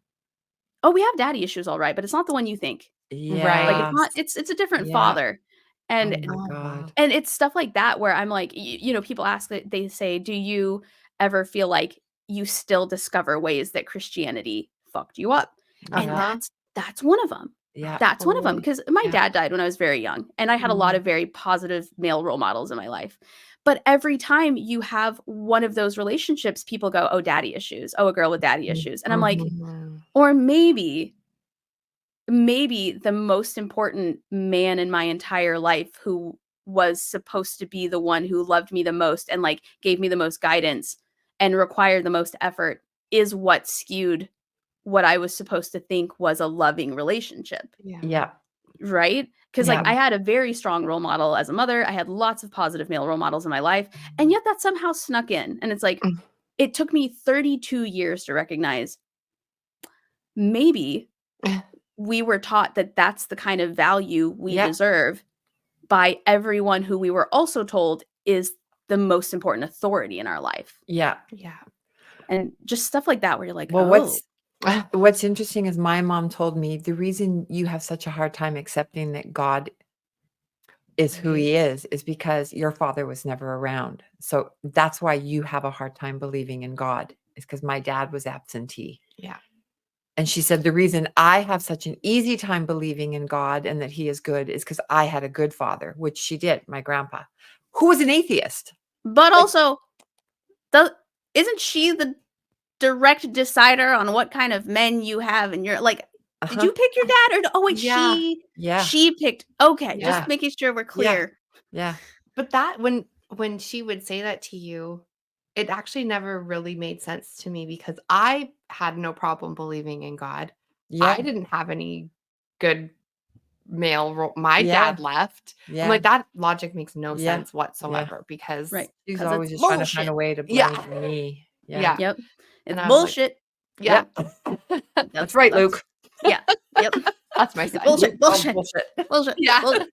"Oh, we have daddy issues all right, but it's not the one you think." Like Yeah. it's not it's a different Yeah. father. And Oh my God. and it's stuff like that where I'm like, people ask they say, "Do you ever feel like you still discover ways that Christianity fucked you up. And Uh-huh. that's one of them. Yeah. That's one of them, Totally. because my Yeah. dad died when I was very young, and I had a lot of very positive male role models in my life. But every time you have one of those relationships, people go, "Oh, daddy issues. Oh, a girl with daddy issues." And I'm like, Mhm. or maybe the most important man in my entire life, who was supposed to be the one who loved me the most and like gave me the most guidance and required the most effort, is what skewed what I was supposed to think was a loving relationship, Yeah. Yeah. right? Because like Yeah. I had a very strong role model as a mother. I had lots of positive male role models in my life, and yet that somehow snuck in. And it's like, Mm. it took me 32 years to recognize maybe we were taught that that's the kind of value we Yeah. deserve by everyone who we were also told is the most important authority in our life. Yeah. Yeah. And just stuff like that where you're like, Well, oh, what's interesting is my mom told me the reason you have such a hard time accepting that God is who he is because your father was never around. So that's why you have a hard time believing in God, is because my dad was absentee. Yeah. And she said, the reason I have such an easy time believing in God and that he is good is because I had a good father, which she did, my grandpa, who was an atheist. but also, isn't she the direct decider on what kind of men you have in your, like, did you pick your dad, or oh wait, Yeah. Yeah. she picked, okay, Yeah. just making sure we're Yeah. clear. Yeah. But that when she would say that to you, it actually never really made sense to me because I had no problem believing in God. Yeah. I didn't have any good male role. My Yeah. dad left. I'm Yeah. like, that logic makes no Yeah. sense whatsoever because Right. She's 'Cause always it's just trying to find a bullshit. way to blame Yeah. me. Yeah. Yeah. Yep. And It's I was like, bullshit. yeah. That's right, Luke. Yeah. Yep. That's my It's son. bullshit. Luke calls Bullshit. bullshit. Bullshit. Yeah. Bullshit.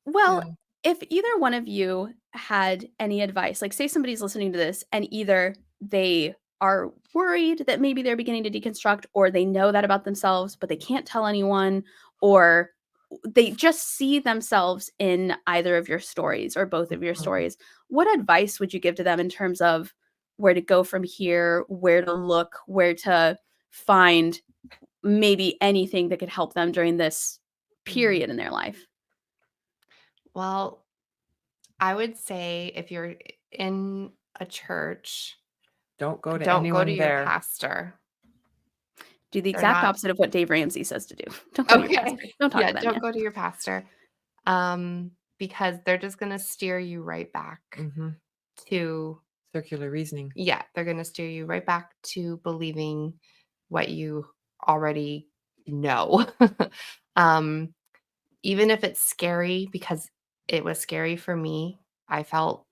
Well, Yeah. if either one of you had any advice, like say somebody's listening to this and either they are worried that maybe they're beginning to deconstruct, or they know that about themselves, but they can't tell anyone, or they just see themselves in either of your stories or both of your stories, what advice would you give to them in terms of where to go from here, where to look, where to find maybe anything that could help them during this period in their life? Well, I would say if you're in a church, Don't go to don't go to anyone your there. pastor. Do the They're exact not opposite of what Dave Ramsey says to do. Don't go to your pastor. Don't talk Yeah, to them. don't Yeah. go to your pastor. Because they're just gonna steer you right back Mhm. to Circular reasoning. they're gonna steer you right back to believing what you already know. um, Even if it's scary, because it was scary for me. I felt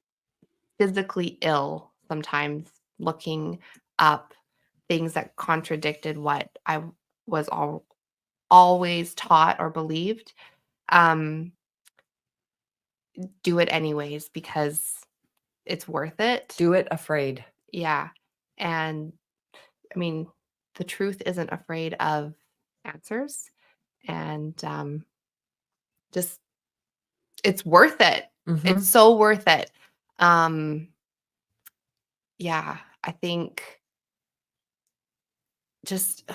physically ill sometimes looking up things that contradicted what I was always taught or believed. Um, do it anyways because it's worth it. Do it afraid. Yeah. And I mean, the truth isn't afraid of answers. And just it's worth it. Mhm. It's so worth it. Um, yeah, I think just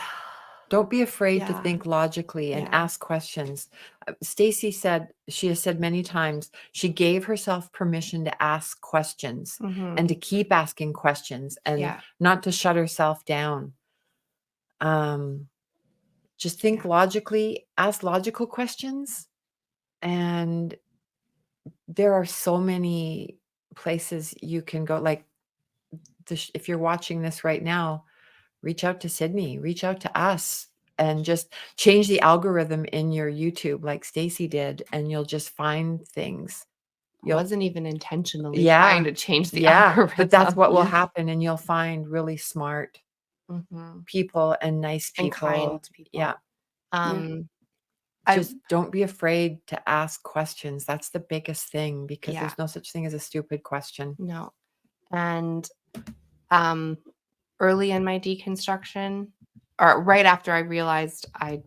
Don't be afraid to Yeah. think logically and Yeah. ask questions. Stacie said, she has said many times, she gave herself permission to ask questions and to keep asking questions and Yeah. not to shut herself down. Just think logically, ask logical questions. And there are so many places you can go. Like if you're watching this right now, reach out to Sydney, reach out to us, and just change the algorithm in your YouTube like Stacie did, and you'll just find things. I wasn't even intentionally Yeah. trying to change the Yeah, algorithm. but that's what will happen, and you'll find really smart Mhm. people and nice And people. kind people. Yeah. I Just don't be afraid to ask questions. That's the biggest thing, because Yeah. there's no such thing as a stupid question. No. And early in my deconstruction, or right after I realized I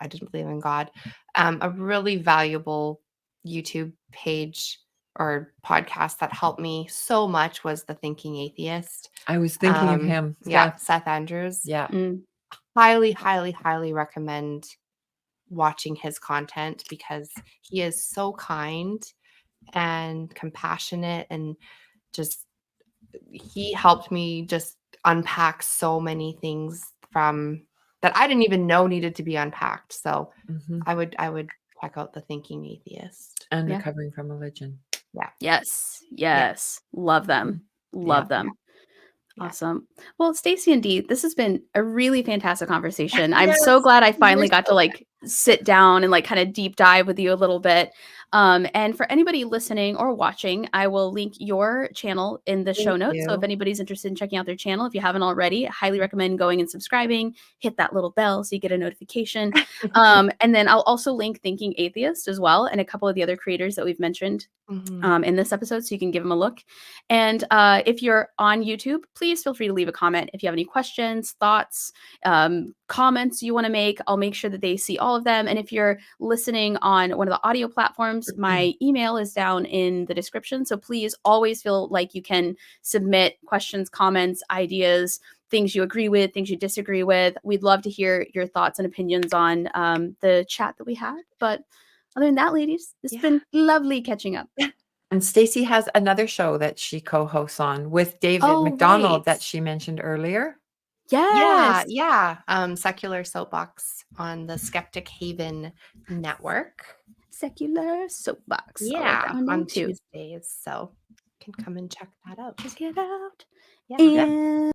didn't believe in God, a really valuable YouTube page or podcast that helped me so much was The Thinking Atheist. I was thinking of him. Yeah, Seth Andrews. Yeah. Mm. Highly, highly, highly recommend watching his content because he is so kind and compassionate, and just he helped me just unpack so many things from that I didn't even know needed to be unpacked. So Mhm. I would check out The Thinking Atheist. And Yeah. recovering from religion. Yes. Yes. Love them. Love them. Yeah. Awesome. Well, Stacie and Dee, this has been a really fantastic conversation. I'm Yes, so glad I finally you're got to so like sit down and like kind of deep dive with you a little bit. And for anybody listening or watching, I will link your channel in the show Thank notes. So if you. anybody's interested in checking out their channel, if you haven't already, I highly recommend going and subscribing, hit that little bell so you get a notification. And then I'll also link Thinking Atheist as well, and a couple of the other creators that we've mentioned in this episode, so you can give them a look. And if you're on YouTube, please feel free to leave a comment if you have any questions, thoughts, comments you want to make. I'll make sure that they see all of them. And if you're listening on one of the audio platforms, my email is down in the description, so please always feel like you can submit questions, comments, ideas, things you agree with, things you disagree with. We'd love to hear your thoughts and opinions on the chat that we had. But other than that, ladies, it's been lovely catching up. And Stacie has another show that she co-hosts on with David Oh, McDonald that right. she mentioned earlier. Yes. Secular Soapbox on the Skeptic Haven network. Secular Soapbox. I'll write that one down On too. Tuesdays. So you can come and check that out. Check it out. Yeah. And